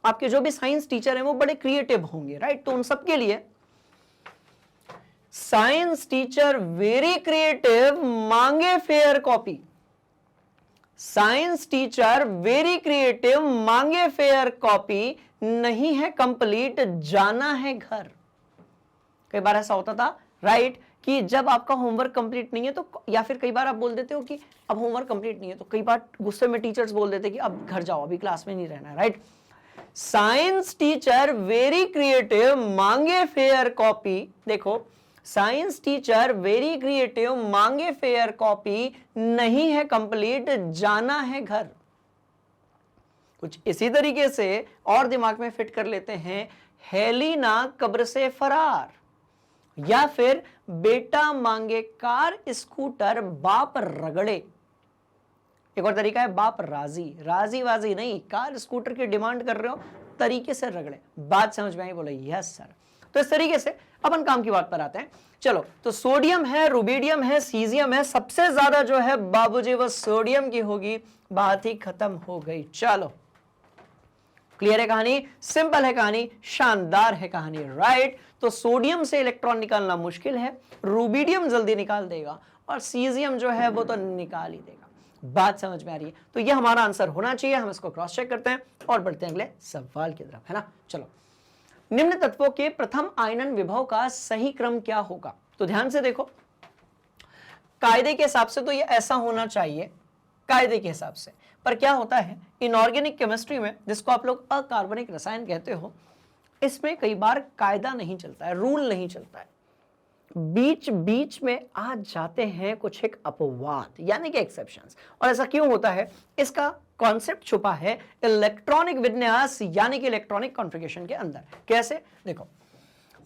आपके जो भी साइंस टीचर हैं वो बड़े क्रिएटिव होंगे, राइट। तो उन सबके लिए साइंस टीचर वेरी क्रिएटिव, मांगे fair copy. Science teacher very creative, मांगे फेयर कॉपी, नहीं है कंप्लीट, जाना है घर। कई बार ऐसा होता था, राइट, कि जब आपका होमवर्क कंप्लीट नहीं है तो, या फिर कई बार आप बोल देते हो कि अब होमवर्क कंप्लीट नहीं है, तो कई बार गुस्से में टीचर्स बोल देते कि अब घर जाओ, अभी क्लास में नहीं रहना, right. Science teacher very creative, मांगे फेयर कॉपी। देखो, साइंस टीचर वेरी क्रिएटिव, मांगे फेयर कॉपी, नहीं है कंप्लीट, जाना है घर। कुछ इसी तरीके से और दिमाग में फिट कर लेते हैं, हेलिना कब्र से फरार, या फिर बेटा मांगे कार स्कूटर, बाप रगड़े। एक और तरीका है बाप राजी, राजी वाजी नहीं, कार स्कूटर की डिमांड कर रहे हो, तरीके से रगड़े। बात समझ में आई? बोले यस सर। तो इस तरीके से अपन काम की बात पर आते हैं। चलो, तो सोडियम है, रुबिडियम है, सीजियम है, सबसे ज्यादा जो है बाबूजी वो सोडियम की होगी। बात ही खत्म हो गई। चलो, क्लियर है कहानी, सिंपल है कहानी, शानदार है कहानी, राइट। तो सोडियम से इलेक्ट्रॉन निकालना मुश्किल है, रुबिडियम जल्दी निकाल देगा, और सीजियम जो है वो तो निकाल ही देगा। बात समझ में आ रही है? तो ये हमारा आंसर होना चाहिए। हम इसको क्रॉस चेक करते हैं और बढ़ते हैं अगले सवाल की तरफ, है ना। चलो, निम्न तत्वों के प्रथम आयनन विभव का सही क्रम क्या होगा? तो ध्यान से देखो, कायदे के हिसाब से तो ये ऐसा होना चाहिए, कायदे के हिसाब से। पर क्या होता है, इनऑर्गेनिक केमिस्ट्री में, जिसको आप लोग अकार्बनिक रसायन कहते हो, इसमें कई बार कायदा नहीं चलता है, रूल नहीं चलता है, बीच बीच में आ जाते हैं कुछ एक अपवाद, यानी कि एक्सेप्शंस। और ऐसा क्यों होता है? इसका कॉन्सेप्ट छुपा है इलेक्ट्रॉनिक विन्यास, यानी कि इलेक्ट्रॉनिक कॉन्फ़िगरेशन के अंदर। कैसे? देखो,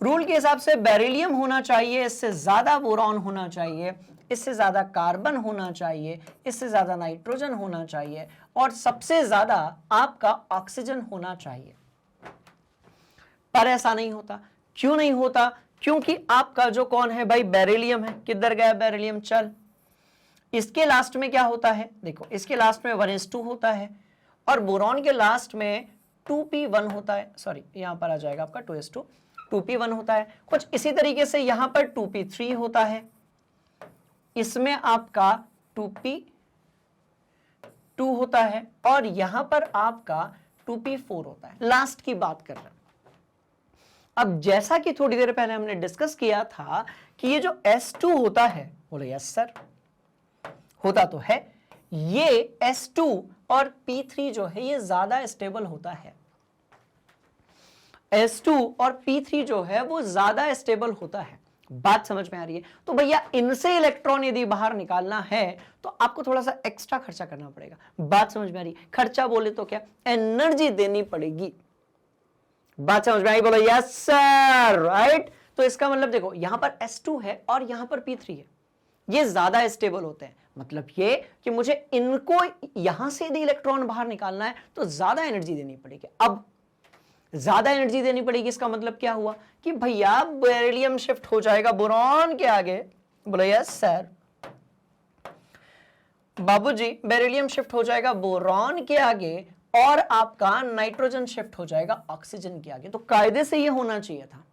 रूल के हिसाब से बेरिलियम होना चाहिए, इससे ज्यादा बोरॉन होना चाहिए, इससे ज्यादा कार्बन होना चाहिए, इससे ज्यादा नाइट्रोजन होना चाहिए, और सबसे ज्यादा आपका ऑक्सीजन होना चाहिए। पर ऐसा नहीं होता। क्यों नहीं होता? क्योंकि आपका जो कौन है भाई, बेरिलियम है। किधर गया बेरिलियम? चल, इसके लास्ट में क्या होता है? देखो, इसके लास्ट में 1s2 होता है, और बोरॉन के लास्ट में 2p1 होता है। सॉरी, यहां पर आ जाएगा आपका 2s2, 2p1 होता है। कुछ इसी तरीके से यहां पर 2p3 होता है, इसमें आपका 2p2 होता है, और यहां पर आपका 2p4 होता है। लास्ट की बात कर रहे हैं। अब जैसा कि थोड़ी देर पहले हमने डिस्कस किया था कि ये जो S2 होता है, बोले यस सर, होता तो है, ये S2 और P3 जो है ये ज्यादा स्टेबल होता है। S2 और P3 जो है वो ज्यादा स्टेबल होता है। बात समझ में आ रही है? तो भैया इनसे इलेक्ट्रॉन यदि बाहर निकालना है तो आपको थोड़ा सा एक्स्ट्रा खर्चा करना पड़ेगा। बात समझ में आ रही है? खर्चा बोले तो क्या, एनर्जी देनी पड़ेगी। बात समझ में आई? बोलो यस सर, राइट। तो इसका मतलब देखो, यहां पर S2 है और यहां पर P3 है, ये ज्यादा स्टेबल होते हैं। मतलब ये कि मुझे इनको यहां से यदि इलेक्ट्रॉन बाहर निकालना है तो ज्यादा एनर्जी देनी पड़ेगी। अब ज्यादा एनर्जी देनी पड़ेगी, इसका मतलब क्या हुआ कि भैया बेरिलियम शिफ्ट हो जाएगा बोरॉन के आगे। बोलो यस सर। बाबूजी, बेरिलियम शिफ्ट हो जाएगा बोरॉन के आगे, और आपका नाइट्रोजन शिफ्ट हो जाएगा ऑक्सीजन के आगे। तो कायदे से ये होना चाहिए था,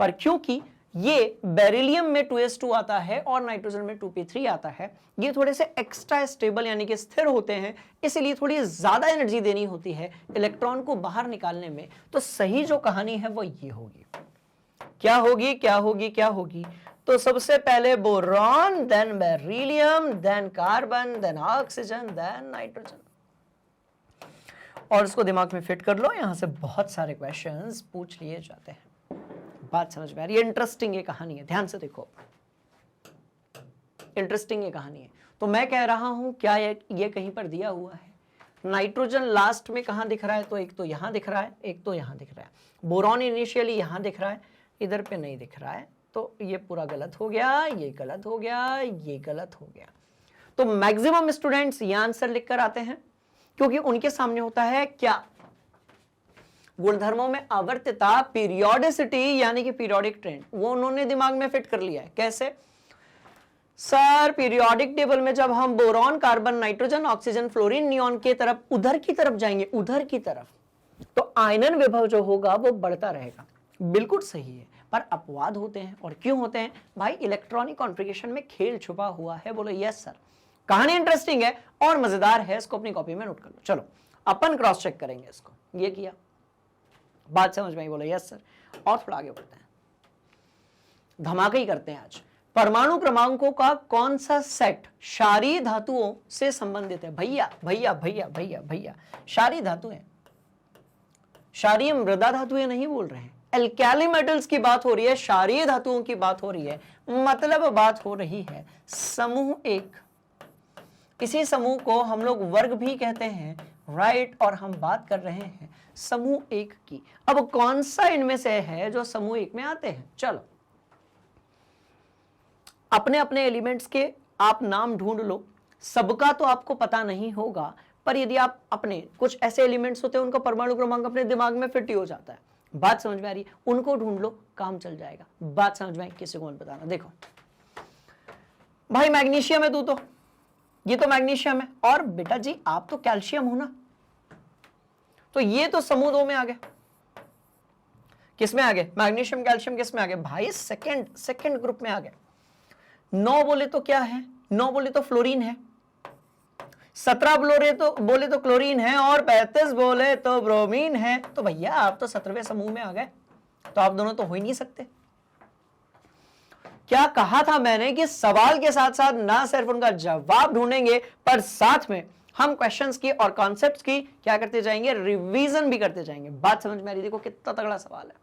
पर क्योंकि ये बेरिलियम में 2s2 आता है और नाइट्रोजन में 2p3 आता है। ये थोड़े से एक्स्ट्रा स्टेबल यानी कि स्थिर होते हैं, इसलिए थोड़ी ज्यादा एनर्जी देनी होती है इलेक्ट्रॉन को बाहर निकालने में। तो सही जो कहानी है वो ये होगी। क्या होगी क्या होगी क्या होगी? तो सबसे पहले boron, then beryllium, then carbon, then oxygen, then nitrogen. और इसको दिमाग में फिट कर लो, यहां से बहुत सारे क्वेश्चंस पूछ लिए जाते हैं। बात समझ में आ रही है? इंटरेस्टिंग ये कहानी है, ध्यान से देखो, इंटरेस्टिंग ये कहानी है। तो मैं कह रहा हूं क्या ये कहीं पर दिया हुआ है? नाइट्रोजन लास्ट में कहां दिख रहा है? तो एक तो यहां दिख रहा है, एक तो यहां दिख रहा है। बोरॉन इनिशियली यहां दिख रहा है, इधर पे नहीं दिख रहा है, तो ये पूरा गलत हो गया, ये गलत हो गया, ये गलत हो गया। तो मैक्सिमम स्टूडेंट्स ये आंसर लिखकर आते हैं क्योंकि उनके सामने होता है क्या? गुणधर्मों में आवर्तता, पीरियोडिसिटी यानी कि पीरियोडिक ट्रेंड, वो उन्होंने दिमाग में फिट कर लिया है। कैसे? सर पीरियोडिक टेबल में जब हम boron, carbon, nitrogen, oxygen, fluorine, neon के तरफ उधर की तरफ जाएंगे, उधर की तरफ, तो आयनन विभव जो होगा वो बढ़ता रहेगा। बिल्कुल सही है, पर अपवाद होते हैं। और क्यों होते हैं भाई? इलेक्ट्रॉनिक कॉन्फ़िगरेशन में खेल छुपा हुआ है। बोलो यस सर। कहानी इंटरेस्टिंग है और मजेदार है, इसको अपनी कॉपी में नोट कर लो। चलो अपन क्रॉस चेक करेंगे इसको। ये किया, बात समझ में आई? बोलो यस सर। और थोड़ा आगे बढ़ते हैं, धमाका ही करते हैं आज। परमाणु क्रमांकों का कौन सा सेट क्षारीय धातुओं से संबंधित है? भैया भैया भैया भैया भैया, क्षारीय धातुएं, क्षारीय मृदा धातुएं नहीं बोल रहे हैं। एल्कैली मेटल्स की बात हो रही है, क्षारीय धातुओं की बात हो रही है। मतलब बात हो रही है समूह एक। इसी समूह को हम लोग वर्ग भी कहते हैं, राइट? और हम बात कर रहे हैं समूह एक की। अब कौन सा इनमें से है जो समूह एक में आते हैं? चलो अपने अपने एलिमेंट्स के आप नाम ढूंढ लो। सबका तो आपको पता नहीं होगा, पर यदि आप अपने कुछ ऐसे एलिमेंट्स होते हैं उनका परमाणु क्रमांक अपने दिमाग में फिट ही हो जाता है। बात समझ में आ रही है? उनको ढूंढ लो, काम चल जाएगा। बात समझ में आई? किसी को मत बताना। देखो भाई मैग्नीशियम है, तू तो, ये तो मैग्नीशियम है, और बेटा जी आप तो कैल्शियम हो ना, तो ये तो समूह 2 में आ गए। किस में आ गए? मैग्नीशियम कैल्शियम किस में आ गए भाई? सेकंड ग्रुप में आ गए। 9 बोले तो क्या है? 9 बोले तो फ्लोरीन है, 17 बोले तो क्लोरीन है, और 35 बोले तो ब्रोमीन है। तो भैया आप तो 17वें समूह में आ गए, तो आप दोनों तो हो ही नहीं सकते। क्या कहा था मैंने कि सवाल के साथ साथ ना सिर्फ उनका जवाब ढूंढेंगे, पर साथ में हम क्वेश्चंस की और कॉन्सेप्ट्स की क्या करते जाएंगे? रिवीजन भी करते जाएंगे। बात समझ में आ रही? देखो कितना तगड़ा सवाल है।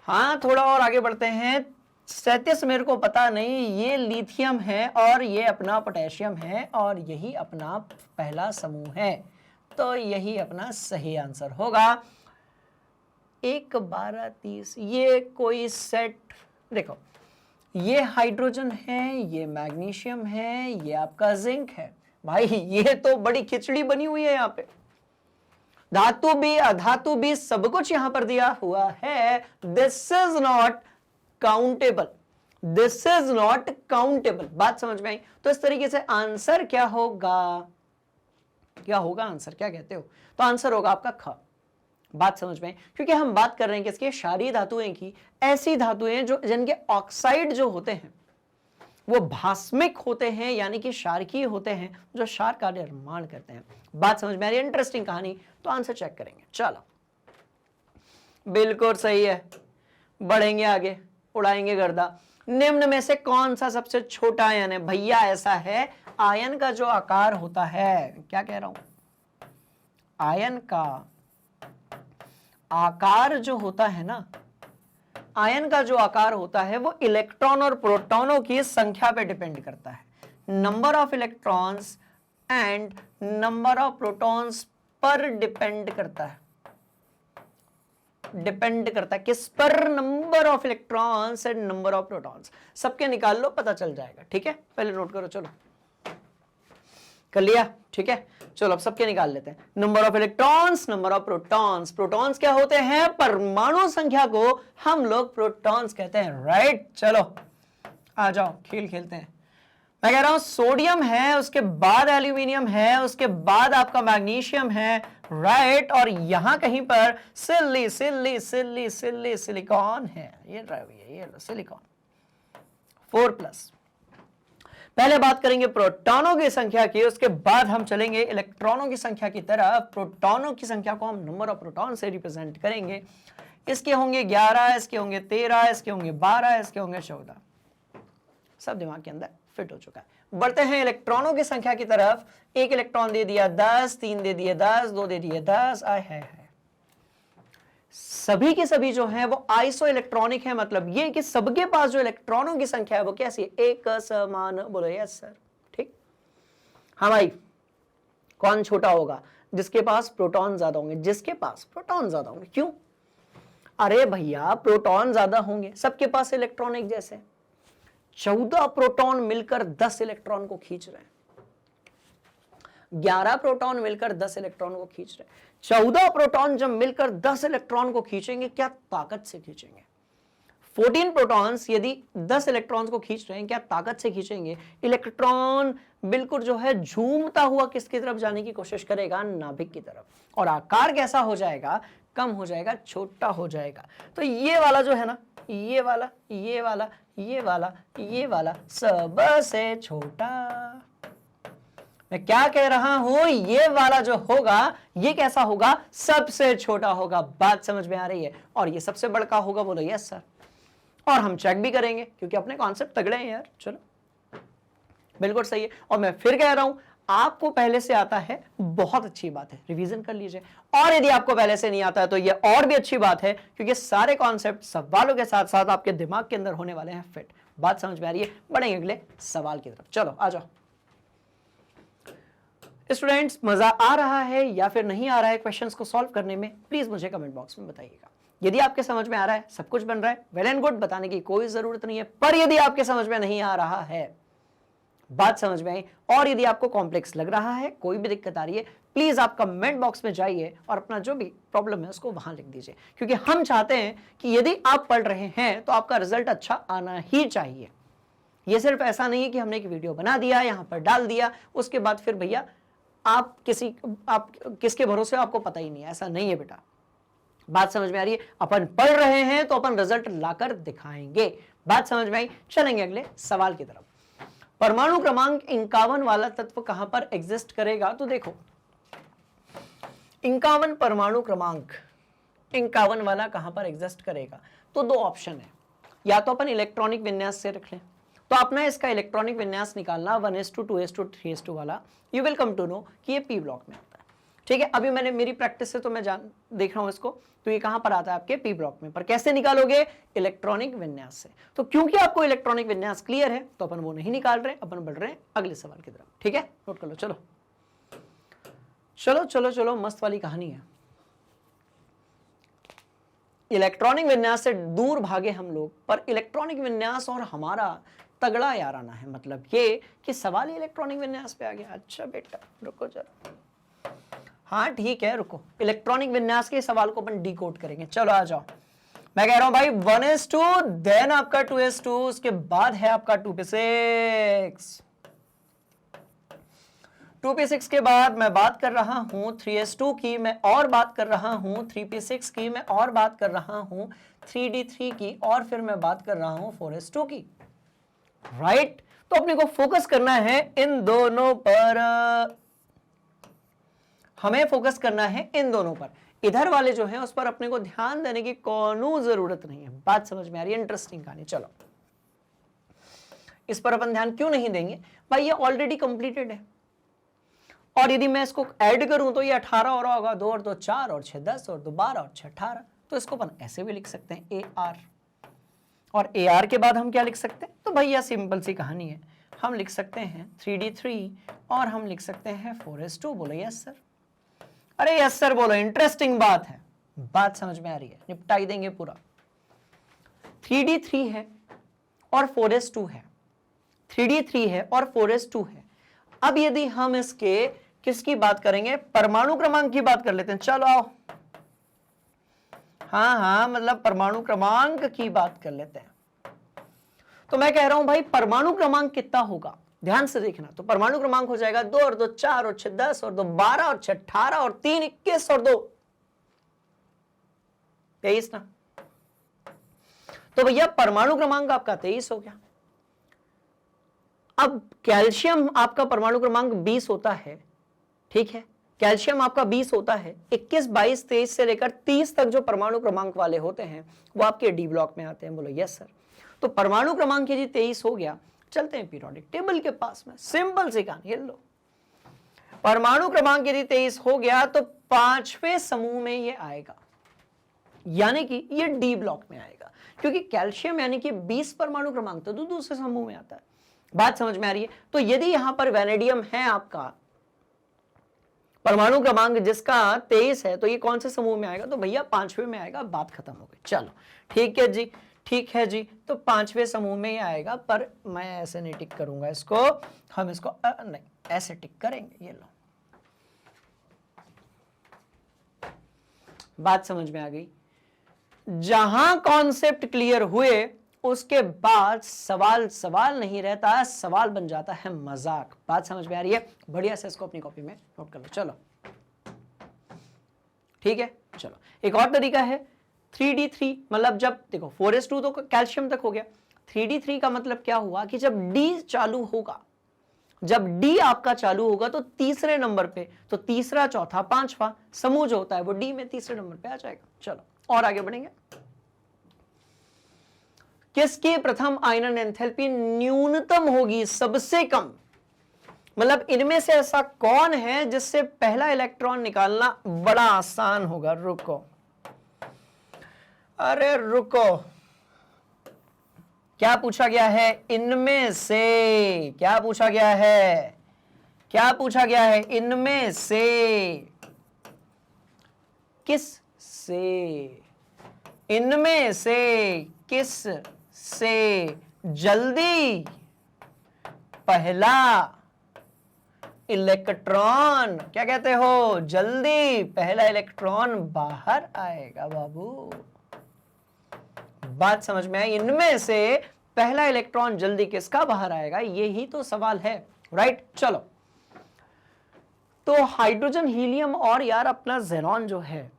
हाँ थोड़ा और आगे बढ़ते हैं। 37 मेरे को पता नहीं, ये लिथियम है और ये अपना पोटेशियम है और यही अपना पहला समूह है, तो यही अपना सही आंसर होगा। 1 12 30 ये कोई सेट, देखो ये हाइड्रोजन है, ये मैग्नीशियम है, ये आपका जिंक है। भाई ये तो बड़ी खिचड़ी बनी हुई है। यहाँ पे धातु भी अधातु भी सब कुछ यहां पर दिया हुआ है। This is not countable, this is not countable. बात समझ में आई? तो इस तरीके से आंसर क्या होगा? क्या होगा आंसर? क्या कहते हो? तो आंसर होगा आपका ख। बात समझ में आई? क्योंकि हम बात कर रहे हैं किसकी? क्षारीय धातुएं की। ऐसी धातुएं जो जिनके ऑक्साइड जो होते हैं वो भास्मिक होते हैं, यानी कि क्षारकीय होते हैं, जो क्षार का निर्माण करते हैं। बात समझ में आ रही है? इंटरेस्टिंग कहानी। तो आंसर चेक करेंगे। चलो बिल्कुल सही है, बढ़ेंगे आगे, उड़ाएंगे गर्दा। निम्न में से कौन सा सबसे छोटा आयन है? भैया ऐसा है, आयन का जो आकार होता है, क्या कह रहा हूं, आयन का आकार जो होता है ना, आयन का जो आकार होता है वो इलेक्ट्रॉन और प्रोटॉनों की संख्या पे डिपेंड करता है। Number of electrons and number of protons पर डिपेंड करता है। डिपेंड करता है किस पर? Number of electrons and number of protons. सबके निकाल लो, पता चल जाएगा। ठीक है, पहले नोट करो। चलो कर लिया? ठीक है, चलो अब सबके निकाल लेते हैं। Number of electrons, number of protons. Protons क्या होते हैं? परमाणु संख्या को हम लोग प्रोटॉन्स कहते हैं, राइट? चलो आ जाओ, खेल खेलते हैं। मैं कह रहा हूं सोडियम है, उसके बाद एल्यूमिनियम है, उसके बाद आपका मैग्नीशियम है, राइट, और यहां कहीं पर सिलिकॉन है, ये सिलिकॉन 4+। पहले बात करेंगे प्रोटॉनों की संख्या की, उसके बाद हम चलेंगे इलेक्ट्रॉनों की संख्या की तरफ। प्रोटॉनों की संख्या को हम नंबर ऑफ प्रोटॉन से रिप्रेजेंट करेंगे। इसके होंगे 11, इसके होंगे 13, इसके होंगे 12, इसके होंगे 14। सब दिमाग के अंदर फिट हो चुका है। बढ़ते हैं इलेक्ट्रॉनों की संख्या की तरफ। एक इलेक्ट्रॉन दे दिया 10, 3 दे दिए 10, 2 दे दिए 10, आय है। सभी के सभी जो है वो आइसो इलेक्ट्रॉनिक है, मतलब ये कि सबके पास जो इलेक्ट्रॉनों की संख्या है वो कैसी है, एक समान। बोलो यस सर, ठीक। हाँ भाई, कौन छोटा होगा, जिसके पास प्रोटॉन ज्यादा होंगे, जिसके पास प्रोटॉन ज्यादा होंगे। क्यों? अरे भैया प्रोटॉन ज्यादा होंगे, सबके पास इलेक्ट्रॉन एक जैसे। 14 प्रोटॉन मिलकर 10 इलेक्ट्रॉन को खींच रहे हैं, 11 प्रोटॉन मिलकर 10 इलेक्ट्रॉन को खींच रहे हैं। 14 प्रोटॉन जब मिलकर 10 इलेक्ट्रॉन को खींचेंगे, क्या ताकत से खींचेंगे। 14 प्रोटॉन्स यदि 10 इलेक्ट्रॉन्स को खींच रहे हैं, क्या ताकत से खींचेंगे। इलेक्ट्रॉन बिल्कुल जो है झूमता हुआ किसकी तरफ जाने की कोशिश करेगा, नाभिक की तरफ, और आकार कैसा हो जाएगा, कम हो जाएगा, छोटा हो जाएगा। तो ये वाला जो है ना, ये वाला, ये वाला, ये वाला, ये वाला सबसे छोटा। मैं क्या कह रहा हूं, ये वाला जो होगा ये कैसा होगा, सबसे छोटा होगा। बात समझ में आ रही है। और ये सबसे बड़का होगा। बोलो यस सर। और हम चेक भी करेंगे क्योंकि अपने कॉन्सेप्ट तगड़े हैं यार। चलो बिल्कुल सही है। और मैं फिर कह रहा हूं, आपको पहले से आता है, बहुत अच्छी बात है, रिवीजन कर लीजिए। और यदि आपको पहले से नहीं आता है तो ये और भी अच्छी बात है, क्योंकि सारे कॉन्सेप्ट सवालों के साथ साथ आपके दिमाग के अंदर होने वाले हैं फिट। बात समझ में आ रही है। बढ़ेंगे अगले सवाल की तरफ। चलो आ जाओ स्टूडेंट्स, मजा आ रहा है या फिर नहीं आ रहा है क्वेश्चंस को सॉल्व करने में, प्लीज मुझे कमेंट बॉक्स में बताइएगा। यदि आपके समझ में आ रहा है, सब कुछ बन रहा है, वेल एंड गुड, बताने की कोई जरूरत नहीं है। पर यदि आपके समझ में नहीं आ रहा है, बात समझ में आई, और यदि आपको कॉम्प्लेक्स लग रहा है, कोई भी दिक्कत आ रही है, प्लीज आप कमेंट बॉक्स में जाइए और अपना जो भी प्रॉब्लम है उसको वहां लिख दीजिए। क्योंकि हम चाहते हैं कि यदि आप पढ़ रहे हैं तो आपका रिजल्ट अच्छा आना ही चाहिए। ये सिर्फ ऐसा नहीं है कि हमने एक वीडियो बना दिया, यहां पर डाल दिया, उसके बाद फिर भैया आप किसके भरोसे आपको पता ही नहीं है। ऐसा नहीं है बेटा। बात समझ में आ रही है। अपन पढ़ रहे हैं तो अपन रिजल्ट लाकर दिखाएंगे। बात समझ में आई। चलेंगे अगले सवाल की तरफ। परमाणु क्रमांक 51 वाला तत्व कहां पर एग्जिस्ट करेगा, तो देखो 51 परमाणु क्रमांक 51 वाला कहां पर एग्जिस्ट करेगा, तो दो ऑप्शन है। या तो अपन इलेक्ट्रॉनिक विन्यास से रख लें, तो अपना इसका इलेक्ट्रॉनिक विन्यास निकालना 1s2 2s2 3s2 वाला, you will come to know कि ये पी ब्लॉक में आता है। ठीक है, अभी मैंने मेरी प्रैक्टिस से तो मैं देख रहा हूं इसको, तो ये कहां पर आता है आपके पी ब्लॉक में। पर कैसे निकालोगे, इलेक्ट्रॉनिक विन्यास से। तो क्योंकि आपको इलेक्ट्रॉनिक विन्यास क्लियर है तो अपन वो नहीं निकाल रहे, अपन बढ़ रहे हैं अगले सवाल की तरफ। ठीक है, नोट कर लो। चलो चलो चलो चलो, मस्त वाली कहानी है। इलेक्ट्रॉनिक विन्यास से दूर भागे हम लोग, पर इलेक्ट्रॉनिक विन्यास और हमारा तगड़ा याराना है। मतलब ये कि सवाल ही इलेक्ट्रॉनिक विन्यास पे आ गया। अच्छा बेटा रुको जरा, हाँ ठीक है रुको, इलेक्ट्रॉनिक विन्यास के सवाल को अपन डिकोड करेंगे। चलो आ जाओ। मैं कह रहा हूं भाई 1s2, देन आपका 2s2, उसके बाद है आपका 2p6। 2p6 के बाद मैं बात कर रहा हूं 3s2 की, मैं और बात कर रहा हूं 3p6 की, मैं और बात कर रहा हूं 3d3 की, और फिर मैं बात कर रहा हूं 4s2 की। राइट, तो अपने को फोकस करना है इन दोनों पर। हमें फोकस करना है इन दोनों पर। इधर वाले जो हैं उस पर अपने को ध्यान देने की कोनो जरूरत नहीं है। बात समझ में आ रही है। इंटरेस्टिंग कहानी। चलो इस पर अपन ध्यान क्यों नहीं देंगे भाई, ये ऑलरेडी कंप्लीटेड है। और यदि मैं इसको ऐड करूं तो ये 18 हो रहा होगा, 2 और 2 4 और 6 10 और 2 12 और 6 18। तो इसको अपन ऐसे भी लिख सकते हैं ए आर, और ए आर के बाद हम क्या लिख सकते हैं, तो भैया सिंपल सी कहानी है, हम लिख सकते हैं 3d3 और हम लिख सकते हैं 4s2। बोलो यस सर। अरे यस सर बोलो, इंटरेस्टिंग बात है। बात समझ में आ रही है, निपटाई देंगे पूरा। 3d3 है और 4s2 है, 3d3 है और 4s2 है। अब यदि हम इसके किसकी बात करेंगे, परमाणु क्रमांक की बात कर लेते हैं। चलो आओ, हाँ मतलब परमाणु क्रमांक की बात कर लेते हैं। तो मैं कह रहा हूं भाई परमाणु क्रमांक कितना होगा, ध्यान से देखना। तो परमाणु क्रमांक हो जाएगा 2 और 2 4 और 6 10 और 2 12 और 6 18 और 3 21 और 2 23 ना। तो भैया परमाणु क्रमांक आपका 23 हो गया। अब कैल्शियम आपका परमाणु क्रमांक 20 होता है, ठीक है, कैल्शियम आपका 20 होता है। 21 22 23 से लेकर 30 तक जो परमाणु क्रमांक वाले होते हैं वो आपके डी ब्लॉक में आते हैं। बोलो यस सर। तो परमाणु क्रमांक यदि 23 हो गया, चलते हैं पीरियोडिक टेबल के पास में, सिंपल सी कहानी। लो, परमाणु क्रमांक यदि 23 हो गया तो 5वें समूह में ये आएगा, यानी कि ये डी ब्लॉक में आएगा, क्योंकि कैल्शियम यानी कि 20 परमाणु क्रमांक तो दूसरे समूह में आता है। बात समझ में आ रही है? तो यदि यहां पर वैनेडियम है आपका परमाणु क्रमांक जिसका 23 है, तो ये कौन से समूह में आएगा? तो भैया 5वें में आएगा। बात खत्म हो गई। चलो ठीक है जी, ठीक है जी। तो 5वें समूह में ही आएगा, पर मैं ऐसे नहीं टिक करूंगा इसको, हम इसको नहीं ऐसे टिक करेंगे। ये लो, बात समझ में आ गई। जहां कॉन्सेप्ट क्लियर हुए उसके बाद सवाल नहीं रहता, सवाल बन जाता है मजाक। बात समझ में आ रही है? बढ़िया से इसको अपनी कॉपी में नोट कर लो। चलो ठीक है। चलो एक और तरीका है 3D3, मतलब जब देखो 4s2 तो कैल्शियम तक हो गया। 3D3 का मतलब क्या हुआ कि जब D चालू होगा, जब D आपका चालू होगा तो तीसरे नंबर पे, तो तीसरा चौथा पांचवा समूह जो होता है वो D में तीसरे नंबर पे आ जाएगा। चलो और आगे बढ़ेंगे। किसकी प्रथम आयनन एंथैल्पी न्यूनतम होगी, सबसे कम? मतलब इनमें से ऐसा कौन है जिससे पहला इलेक्ट्रॉन निकालना बड़ा आसान होगा? रुको, अरे रुको, क्या पूछा गया है? इनमें से क्या पूछा गया है? क्या पूछा गया है? इनमें से किस से, इनमें से किस से जल्दी पहला इलेक्ट्रॉन, क्या कहते हो, जल्दी पहला इलेक्ट्रॉन बाहर आएगा? बाबू बात समझ में आई? इनमें से पहला इलेक्ट्रॉन जल्दी किसका बाहर आएगा, यही तो सवाल है, राइट? चलो, तो हाइड्रोजन, हीलियम और यार अपना ज़ेनॉन जो है,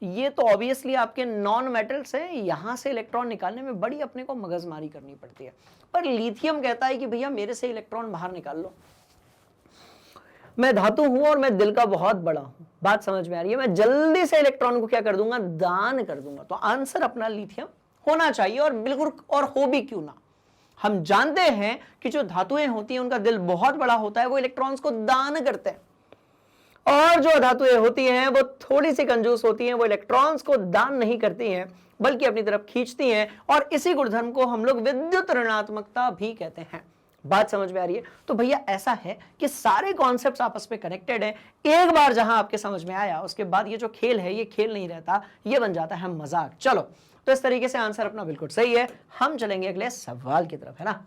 ये तो ऑब्वियसली आपके नॉन मेटल्स हैं, यहां से इलेक्ट्रॉन निकालने में बड़ी अपने को मगजमारी करनी पड़ती है। पर लिथियम कहता है कि भैया मेरे से इलेक्ट्रॉन बाहर निकाल लो, मैं धातु हूं और मैं दिल का बहुत बड़ा हूं। बात समझ में आ रही है? मैं जल्दी से इलेक्ट्रॉन को क्या कर दूंगा, दान कर दूंगा। तो आंसर अपना लिथियम होना चाहिए, और बिल्कुल, और हो भी क्यों ना। हम जानते हैं कि जो धातुएं होती हैं उनका दिल बहुत बड़ा होता है, वो इलेक्ट्रॉन्स को दान करते हैं, और जो धातुएं होती हैं वो थोड़ी सी कंजूस होती हैं, वो इलेक्ट्रॉन्स को दान नहीं करती हैं बल्कि अपनी तरफ खींचती हैं, और इसी गुणधर्म को हम लोग विद्युत ऋणात्मकता भी कहते हैं। बात समझ में आ रही है? तो भैया ऐसा है कि सारे कॉन्सेप्ट्स आपस में कनेक्टेड हैं। एक बार जहां आपके समझ में आया, उसके बाद ये जो खेल है ये खेल नहीं रहता, ये बन जाता है मजाक। चलो, तो इस तरीके से आंसर अपना बिल्कुल सही है। हम चलेंगे अगले सवाल की तरफ, है ना।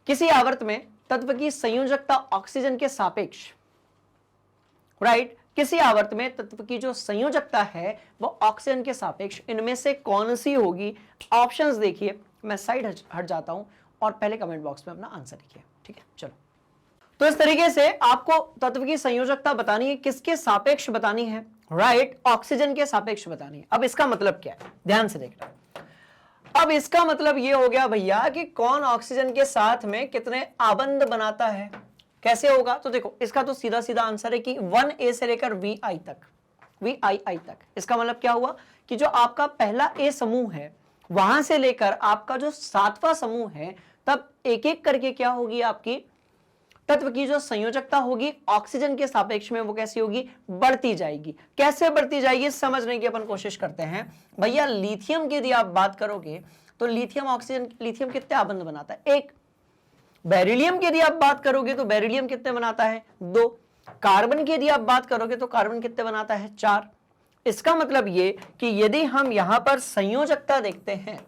किसी आवर्त में तत्व की संयोजकता ऑक्सीजन के सापेक्ष, राइट, किसी आवर्त में तत्व की जो संयोजकता है वो ऑक्सीजन के सापेक्ष इनमें से कौन सी होगी? ऑप्शंस देखिए, मैं साइड हट जाता हूं और पहले कमेंट बॉक्स में अपना आंसर लिखिए, ठीक है। चलो, तो इस तरीके से आपको तत्व की संयोजकता बतानी है, किसके सापेक्ष बतानी है, राइट, ऑक्सीजन के सापेक्ष बतानी है। अब इसका मतलब क्या है, ध्यान से देखना। अब इसका मतलब ये हो गया भैया कि कौन ऑक्सीजन के साथ में कितने आबंध बनाता है। कैसे होगा? तो देखो, इसका तो सीधा सीधा आंसर है कि 1A से लेकर VI तक, VII तक। इसका मतलब क्या हुआ कि जो आपका पहला A समूह है वहां से लेकर आपका जो 7वां समूह है, तब एक एक करके क्या होगी आपकी तत्व की जो संयोजकता होगी ऑक्सीजन के सापेक्ष में, वो कैसी होगी, बढ़ती जाएगी। कैसे बढ़ती जाएगी समझने की अपन कोशिश करते हैं। भैया लिथियम की यदि आप बात करोगे तो लिथियम ऑक्सीजन, लिथियम कितने आबंध बनाता है? 1। बेरिलियम की यदि आप बात करोगे तो बेरिलियम कितने बनाता है? 2। कार्बन की यदि आप बात करोगे तो कार्बन कितने बनाता है? 4। इसका मतलब ये कि यदि हम यहां पर संयोजकता देखते हैं,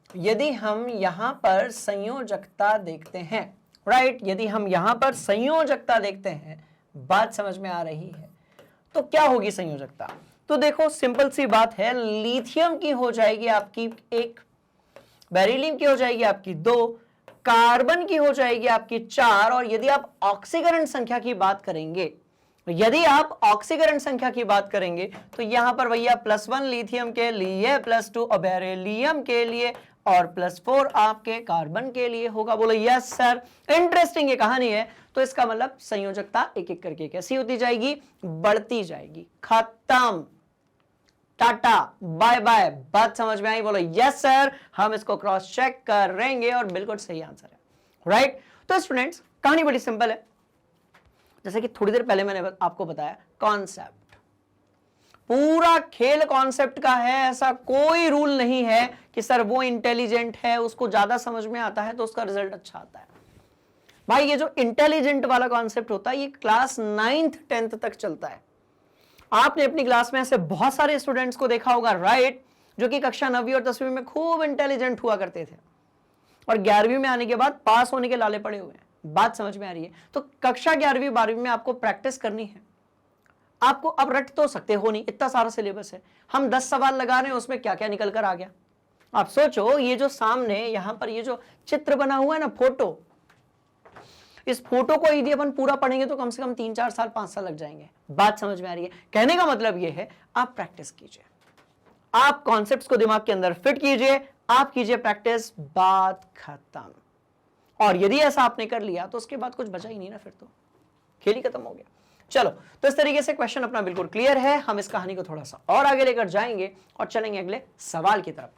यदि हम यहां पर संयोजकता देखते हैं, राइट, यदि हम यहां पर संयोजकता देखते हैं, बात समझ में आ रही है, तो क्या होगी संयोजकता? तो देखो सिंपल सी बात है, लिथियम की हो जाएगी आपकी 1, बेरिलियम की हो जाएगी आपकी 2, कार्बन की हो जाएगी आपकी 4, और यदि आप ऑक्सीकरण संख्या की बात करेंगे, यदि आप ऑक्सीकरण संख्या की बात करेंगे तो यहां पर भैया +1 लिथियम के लिए, +2 बेरिलियम के लिए, और +4 आपके कार्बन के लिए होगा। बोलो यस सर। इंटरेस्टिंग ये कहानी है। तो इसका मतलब संयोजकता एक एक करके कैसी होती जाएगी, बढ़ती जाएगी। खत्म, टाटा बाय बाय। बात समझ में आई? बोलो यस सर। हम इसको क्रॉस चेक करेंगे और बिल्कुल सही आंसर है, राइट। तो स्टूडेंट्स कहानी बड़ी सिंपल है, जैसे कि थोड़ी देर पहले मैंने आपको बताया, कॉन्सेप्ट, पूरा खेल कॉन्सेप्ट का है। ऐसा कोई रूल नहीं है कि सर वो इंटेलिजेंट है, उसको ज्यादा समझ में आता है तो उसका रिजल्ट अच्छा आता है। भाई ये जो इंटेलिजेंट वाला कॉन्सेप्ट होता है ये क्लास 9th 10th तक चलता है। आपने अपनी क्लास में ऐसे बहुत सारे स्टूडेंट्स को देखा होगा, राइट, जो कि कक्षा 9वीं और 10वीं में खूब इंटेलिजेंट हुआ करते थे और 11वीं में आने के बाद पास होने के लाले पड़े हुए हैं। बात समझ में आ रही है? तो कक्षा 11वीं 12वीं में आपको प्रैक्टिस करनी है। आपको अब रट तो सकते हो नहीं, इतना सारा सिलेबस है। हम 10 सवाल लगा रहे हैं, उसमें क्या क्या निकल कर आ गया। आप सोचो, ये जो सामने यहां पर ये जो चित्र बना हुआ है ना, फोटो, इस फोटो को यदि अपन पूरा पढ़ेंगे तो कम से कम 3-4 साल 5 साल लग जाएंगे। बात समझ में आ रही है? कहने का मतलब ये है, आप प्रैक्टिस कीजिए, आप कॉन्सेप्ट्स को दिमाग के अंदर फिट कीजिए, आप कीजिए प्रैक्टिस, बात खत्म। और यदि ऐसा आपने कर लिया तो उसके बाद कुछ बचा ही नहीं ना, फिर तो खेल ही खत्म हो गया। चलो, तो इस तरीके से क्वेश्चन अपना बिल्कुल क्लियर है। हम इस कहानी को थोड़ा सा और आगे लेकर जाएंगे और चलेंगे अगले सवाल की तरफ।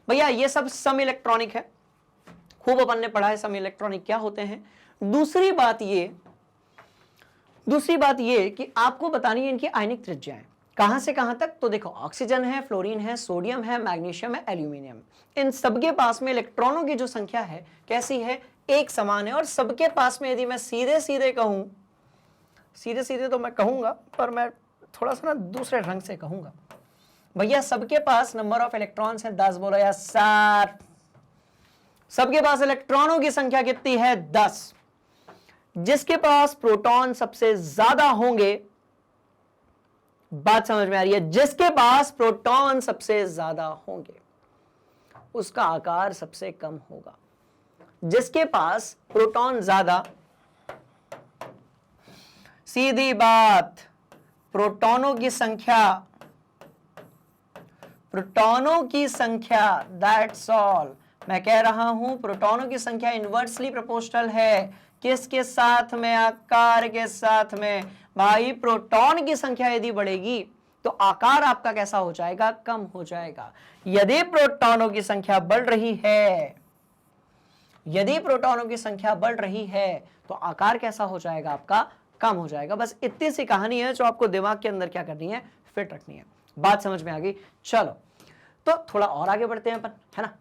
भैया ये सब सम इलेक्ट्रॉनिक है, खूब अपन ने पढ़ा है सम इलेक्ट्रॉनिक क्या होते हैं। दूसरी बात ये कि आपको बतानी है इनकी आयनिक त्रिज्याएं कहां से कहां तक। तो देखो, ऑक्सीजन है, फ्लोरीन है, सोडियम है, मैग्नीशियम है, एल्यूमिनियम, इन सबके पास में इलेक्ट्रॉनों की जो संख्या है कैसी है, एक समान है। और सबके पास में यदि मैं सीधे सीधे कहूं, सीधे सीधे तो मैं कहूंगा पर मैं थोड़ा सा ना दूसरे ढंग से कहूंगा, भैया सबके पास नंबर ऑफ इलेक्ट्रॉन्स है 10। बोलो यार सर, सबके पास इलेक्ट्रॉनों की संख्या कितनी है, 10। जिसके पास प्रोटॉन सबसे ज्यादा होंगे, बात समझ में आ रही है, जिसके पास प्रोटॉन सबसे ज्यादा होंगे उसका आकार सबसे कम होगा। जिसके पास प्रोटॉन ज्यादा, सीधी बात, प्रोटॉनों की संख्या, दैट्स ऑल। मैं कह रहा हूं प्रोटॉनों की संख्या इनवर्सली प्रोपोर्शनल है। किसके साथ में, आकार के साथ में। भाई प्रोटॉन की संख्या यदि बढ़ेगी तो आकार आपका कैसा हो जाएगा, कम हो जाएगा। यदि प्रोटॉनों की संख्या बढ़ रही है, यदि प्रोटॉनों की संख्या बढ़ रही है तो आकार कैसा हो जाएगा आपका, कम हो जाएगा। बस इतनी सी कहानी है जो आपको दिमाग के अंदर क्या करनी है, फिट रखनी है। बात समझ में आ गई? चलो, तो थोड़ा और आगे बढ़ते हैं अपन, है ना,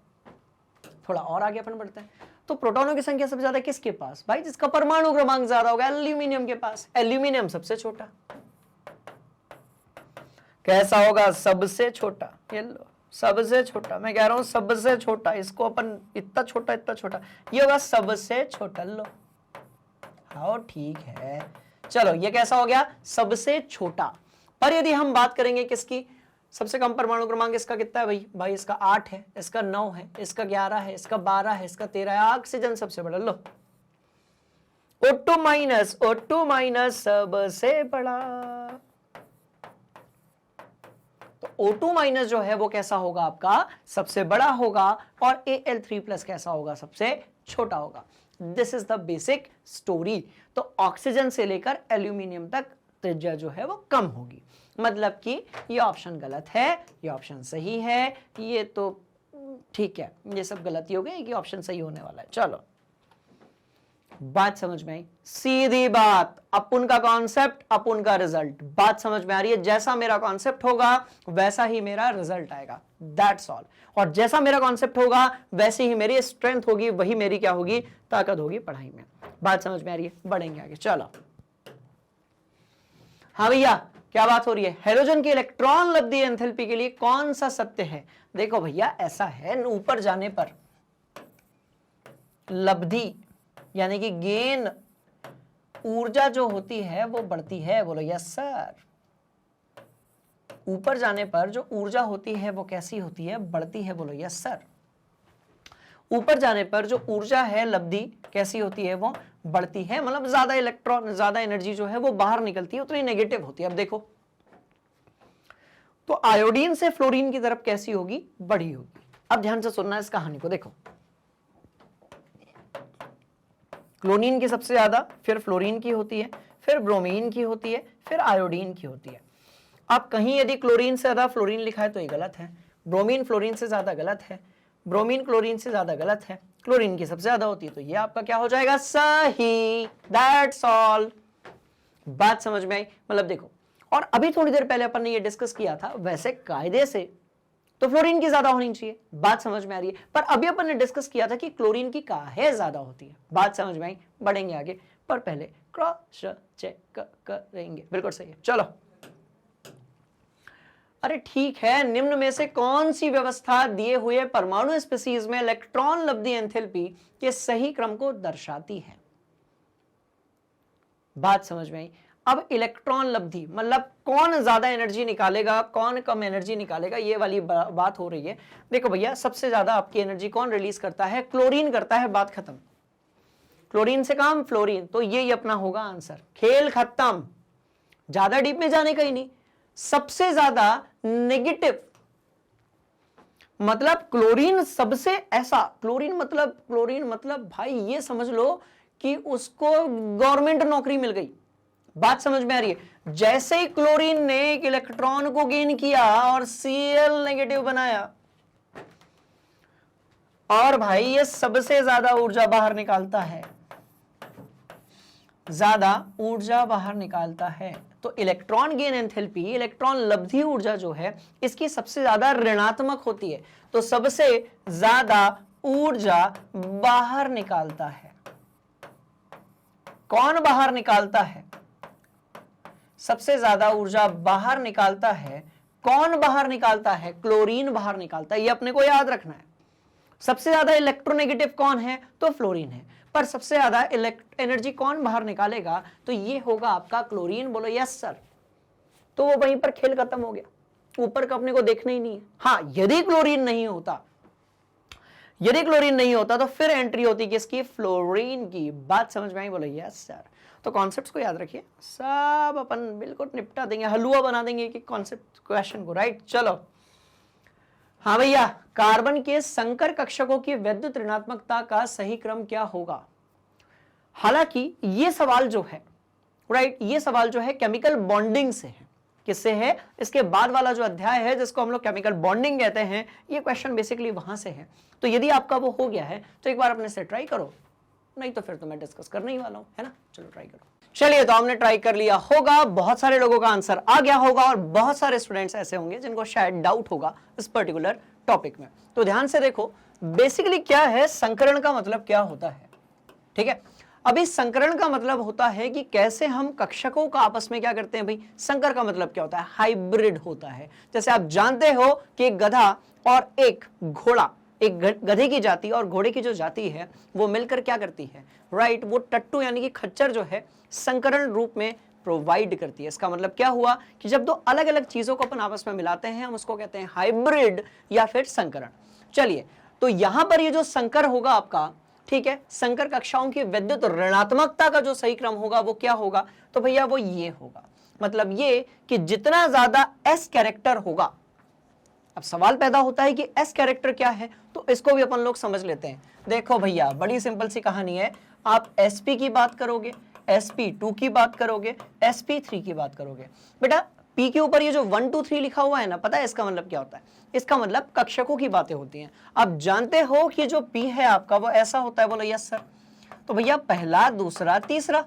थोड़ा और आगे अपन बढ़ते हैं। तो प्रोटॉनों की संख्या सबसे ज्यादा किसके पास, भाई जिसका परमाणु क्रमांक ज्यादा होगा, एल्यूमिनियम के पास। एल्यूमिनियम सबसे छोटा, कैसा होगा, सबसे छोटा। ये लो, सबसे छोटा, मैं कह रहा हूं सबसे छोटा। इसको अपन इतना छोटा, ये होगा सबसे छोटा। लो, हाँ ठीक है, चलो ये कैसा हो गया, सबसे छोटा। पर यदि हम बात करेंगे किसकी, सबसे कम परमाणु क्रमांक इसका कितना है भाई इसका 8 है, इसका 9 है, इसका 11 है, इसका 12 है, इसका 13 है। ऑक्सीजन सबसे बड़ा। लो, O2 माइनस सबसे बड़ा। तो O2 माइनस जो है वो कैसा होगा आपका, सबसे बड़ा होगा। और Al3+ कैसा होगा, सबसे छोटा होगा। This is the basic story. तो ऑक्सीजन से लेकर एल्यूमिनियम तक त्रिज्या जो है वो कम होगी। मतलब कि ये ऑप्शन गलत है, ये ऑप्शन सही है, ये तो ठीक है, ये सब गलती हो गई, ये ऑप्शन सही होने वाला है। चलो, बात समझ में आई? सीधी बात, अपुन का कॉन्सेप्ट, अपुन का रिजल्ट। बात समझ में आ रही है? जैसा मेरा कॉन्सेप्ट होगा वैसा ही मेरा रिजल्ट आएगा, दैट्स ऑल। और जैसा मेरा कॉन्सेप्ट होगा वैसी ही मेरी स्ट्रेंथ होगी, वही मेरी क्या होगी, ताकत होगी पढ़ाई में। बात समझ में आ रही है? बढ़ेंगे आगे। चलो, हाँ भैया क्या बात हो रही है, हेलोजन की इलेक्ट्रॉन लब्धि एंथैल्पी के लिए कौन सा सत्य है। देखो भैया ऐसा है, ऊपर जाने पर लब्धि यानी कि गेन, ऊर्जा जो होती है वो बढ़ती है। बोलो यस सर। ऊपर जाने पर जो ऊर्जा होती है वो कैसी होती है, बढ़ती है। बोलो यस सर। ऊपर जाने पर जो ऊर्जा है लब्धि कैसी होती है, वो बढ़ती है, मतलब ज्यादा इलेक्ट्रॉन, ज्यादा एनर्जी जो है वो बाहर निकलती है, उतनी नेगेटिव होती है। अब देखो तो आयोडीन से फ्लोरीन की तरफ कैसी होगी, बढ़ी होगी। अब ध्यान से सुनना इस कहानी को, देखो क्लोरीन की सबसे ज्यादा, फिर फ्लोरीन की होती है, फिर ब्रोमीन की होती है, फिर आयोडीन की होती है। अब कहीं यदि क्लोरीन से ज्यादा फ्लोरीन लिखा है तो ये गलत है, ब्रोमीन फ्लोरीन से ज्यादा गलत है, ब्रोमीन क्लोरीन से ज्यादा गलत है, क्लोरीन की सबसे ज्यादा होती है तो ये आपका क्या हो जाएगा, सही। That's all. बात समझ में आई? मतलब देखो, और अभी थोड़ी देर पहले अपन ने ये डिस्कस किया था, वैसे कायदे से तो फ्लोरीन की ज्यादा होनी चाहिए, बात समझ में आ रही है, पर अभी अपन ने डिस्कस किया था कि क्लोरीन की काहे ज्यादा होती है, बात समझ में आई? बढ़ेंगे आगे, पर पहले क्रॉस चेक करेंगे। बिल्कुल सही है, चलो। अरे ठीक है, निम्न में से कौन सी व्यवस्था दिए हुए परमाणु स्पीशीज में इलेक्ट्रॉन लब्धि एंथैल्पी के सही क्रम को दर्शाती है? बात समझ में आई? अब इलेक्ट्रॉन लब्धि मतलब कौन ज्यादा एनर्जी निकालेगा, कौन कम एनर्जी निकालेगा, ये वाली बात हो रही है। देखो भैया, सबसे ज्यादा आपकी एनर्जी कौन रिलीज करता है, क्लोरीन करता है, बात खत्म। क्लोरीन से कम फ्लोरीन, तो ये अपना होगा आंसर, खेल खत्म, ज्यादा डीप में जाने का ही नहीं। सबसे ज्यादा नेगेटिव मतलब क्लोरीन, सबसे ऐसा क्लोरीन मतलब भाई ये समझ लो कि उसको गवर्नमेंट नौकरी मिल गई। बात समझ में आ रही है? जैसे ही क्लोरीन ने एक इलेक्ट्रॉन को गेन किया और Cl नेगेटिव बनाया, और भाई ये सबसे ज्यादा ऊर्जा बाहर निकालता है, ज्यादा ऊर्जा बाहर निकालता है। तो इलेक्ट्रॉन गेन एंथैल्पी, इलेक्ट्रॉन लब्धि ऊर्जा जो है इसकी सबसे ज्यादा ऋणात्मक होती है, तो सबसे ज्यादा ऊर्जा बाहर निकालता है। कौन बाहर निकालता है? सबसे ज्यादा ऊर्जा बाहर निकालता है। कौन बाहर निकालता है? क्लोरीन बाहर निकालता है, ये अपने को याद रखना है। सबसे ज्यादा इलेक्ट्रोनेगेटिव कौन है? तो फ्लोरीन है, पर सबसे ज्यादा एनर्जी कौन बाहर निकालेगा? तो ये होगा आपका क्लोरीन। बोलो यस सर। तो वो वहीं पर खेल खत्म हो गया, ऊपर का अपने को देखना ही नहीं है। हाँ, यदि क्लोरीन नहीं होता तो फिर एंट्री होती किसकी? फ्लोरीन की। बात समझ में आई? बोलो यस सर। तो कॉन्सेप्ट्स को याद रखिए, सब अपन बिल्कुल निपटा देंगे, हलवा बना देंगे कि कॉन्सेप्ट क्वेश्चन को, राइट? चलो हाँ भैया, कार्बन के संकर कक्षकों की वैद्युत ऋणात्मकता का सही क्रम क्या होगा? हालांकि ये सवाल जो है, राइट, ये सवाल जो है केमिकल बॉन्डिंग से है। किससे है? इसके बाद वाला जो अध्याय है जिसको हम लोग केमिकल बॉन्डिंग कहते हैं, ये क्वेश्चन बेसिकली वहां से है। तो यदि आपका वो हो गया है तो एक बार अपने से ट्राई करो, नहीं तो फिर तो मैं डिस्कस करने ही वाला हूं, है ना? चलो ट्राई करो। चलिए, तो हमने ट्राई कर लिया होगा, बहुत सारे लोगों का आंसर आ गया होगा और बहुत सारे स्टूडेंट्स ऐसे होंगे जिनको शायद डाउट होगा इस पर्टिकुलर टॉपिक में। तो ध्यान से देखो, बेसिकली क्या है, संकरण का मतलब क्या होता है? ठीक है, अभी संकरण का मतलब होता है कि कैसे हम कक्षकों का आपस में क्या करते हैं। भाई संकर का मतलब क्या होता है? हाइब्रिड होता है। जैसे आप जानते हो कि एक गधा और एक घोड़ा, एक गधे की जाति और घोड़े की जो जाति है वो मिलकर क्या करती है, राइट? वो टट्टू यानी कि खच्चर जो है संकरण रूप में प्रोवाइड करती है। इसका मतलब क्या हुआ कि जब दो अलग अलग चीजों को अपन आपस में मिलाते हैं हम उसको कहते हैं हाइब्रिड या फिर संकरण। चलिए, तो यहां पर ये जो संकर होगा आपका, ठीक है, संकर कक्षाओं की वैद्युत ऋणात्मकता का जो सही क्रम होगा वो क्या होगा? तो भैया वो ये होगा, मतलब ये कि जितना ज्यादा एस कैरेक्टर होगा। अब सवाल पैदा होता है कि एस कैरेक्टर क्या है, तो इसको भी अपन लोग समझ लेते हैं। देखो भैया, बड़ी सिंपल सी कहानी है। आप sp की बात करोगे, sp2 की बात करोगे, sp3 की बात करोगे। बेटा p के ऊपर ये जो 1 2 3 लिखा हुआ है ना, पता है इसका मतलब क्या होता है? इसका मतलब कक्षकों की बातें होती हैं। आप जानते हो कि जो p है आपका वो ऐसा होता है। बोलो यस सर। तो भैया पहला, दूसरा, तीसरा,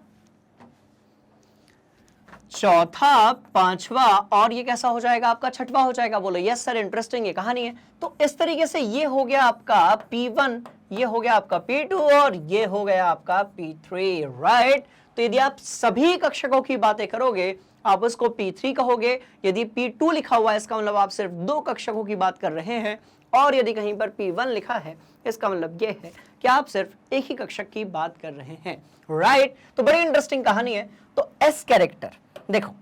चौथा, पांचवा और ये कैसा हो जाएगा आपका? छठवा हो जाएगा। बोलो यस सर। इंटरेस्टिंग ये कहानी है। तो इस तरीके से ये हो गया आपका P1, ये हो गया आपका P2 और ये हो गया आपका P3, राइट? तो यदि आप सभी कक्षकों की बातें करोगे आप उसको P3 कहोगे। यदि P2 लिखा हुआ है इसका मतलब आप सिर्फ दो कक्षकों की बात कर रहे हैं, और यदि कहीं पर P1 लिखा है इसका मतलब यह है कि आप सिर्फ एक ही कक्षक की बात कर रहे हैं, राइट? तो बड़ी इंटरेस्टिंग कहानी है। तो एस कैरेक्टर देखो,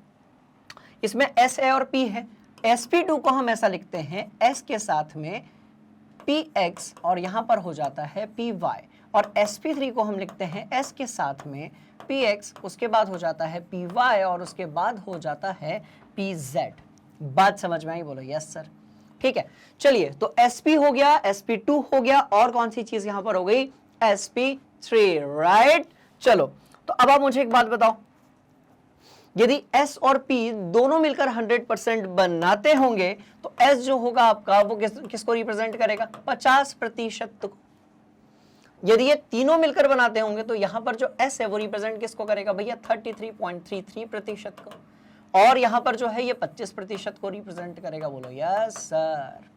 इसमें एस है और पी है। sp2 को हम ऐसा लिखते हैं, s के साथ में px और यहां पर हो जाता है py और sp3 को हम लिखते हैं s के साथ में px, उसके बाद हो जाता है py और उसके बाद हो जाता है pz। बात समझ में आई? बोलो यस सर। ठीक है, चलिए तो sp हो गया, sp2 हो गया और कौन सी चीज यहां पर हो गई? sp3, right. चलो तो अब आप मुझे एक बात बताओ, यदि S और P दोनों मिलकर 100% बनाते होंगे तो S जो होगा आपका वो किसको रिप्रेजेंट करेगा? 50% को। यदि ये तीनों मिलकर बनाते होंगे तो यहां पर जो S है वो रिप्रेजेंट किसको करेगा भैया? 33.33% को। और यहां पर जो है ये 25% को रिप्रेजेंट करेगा। बोलो यस सर।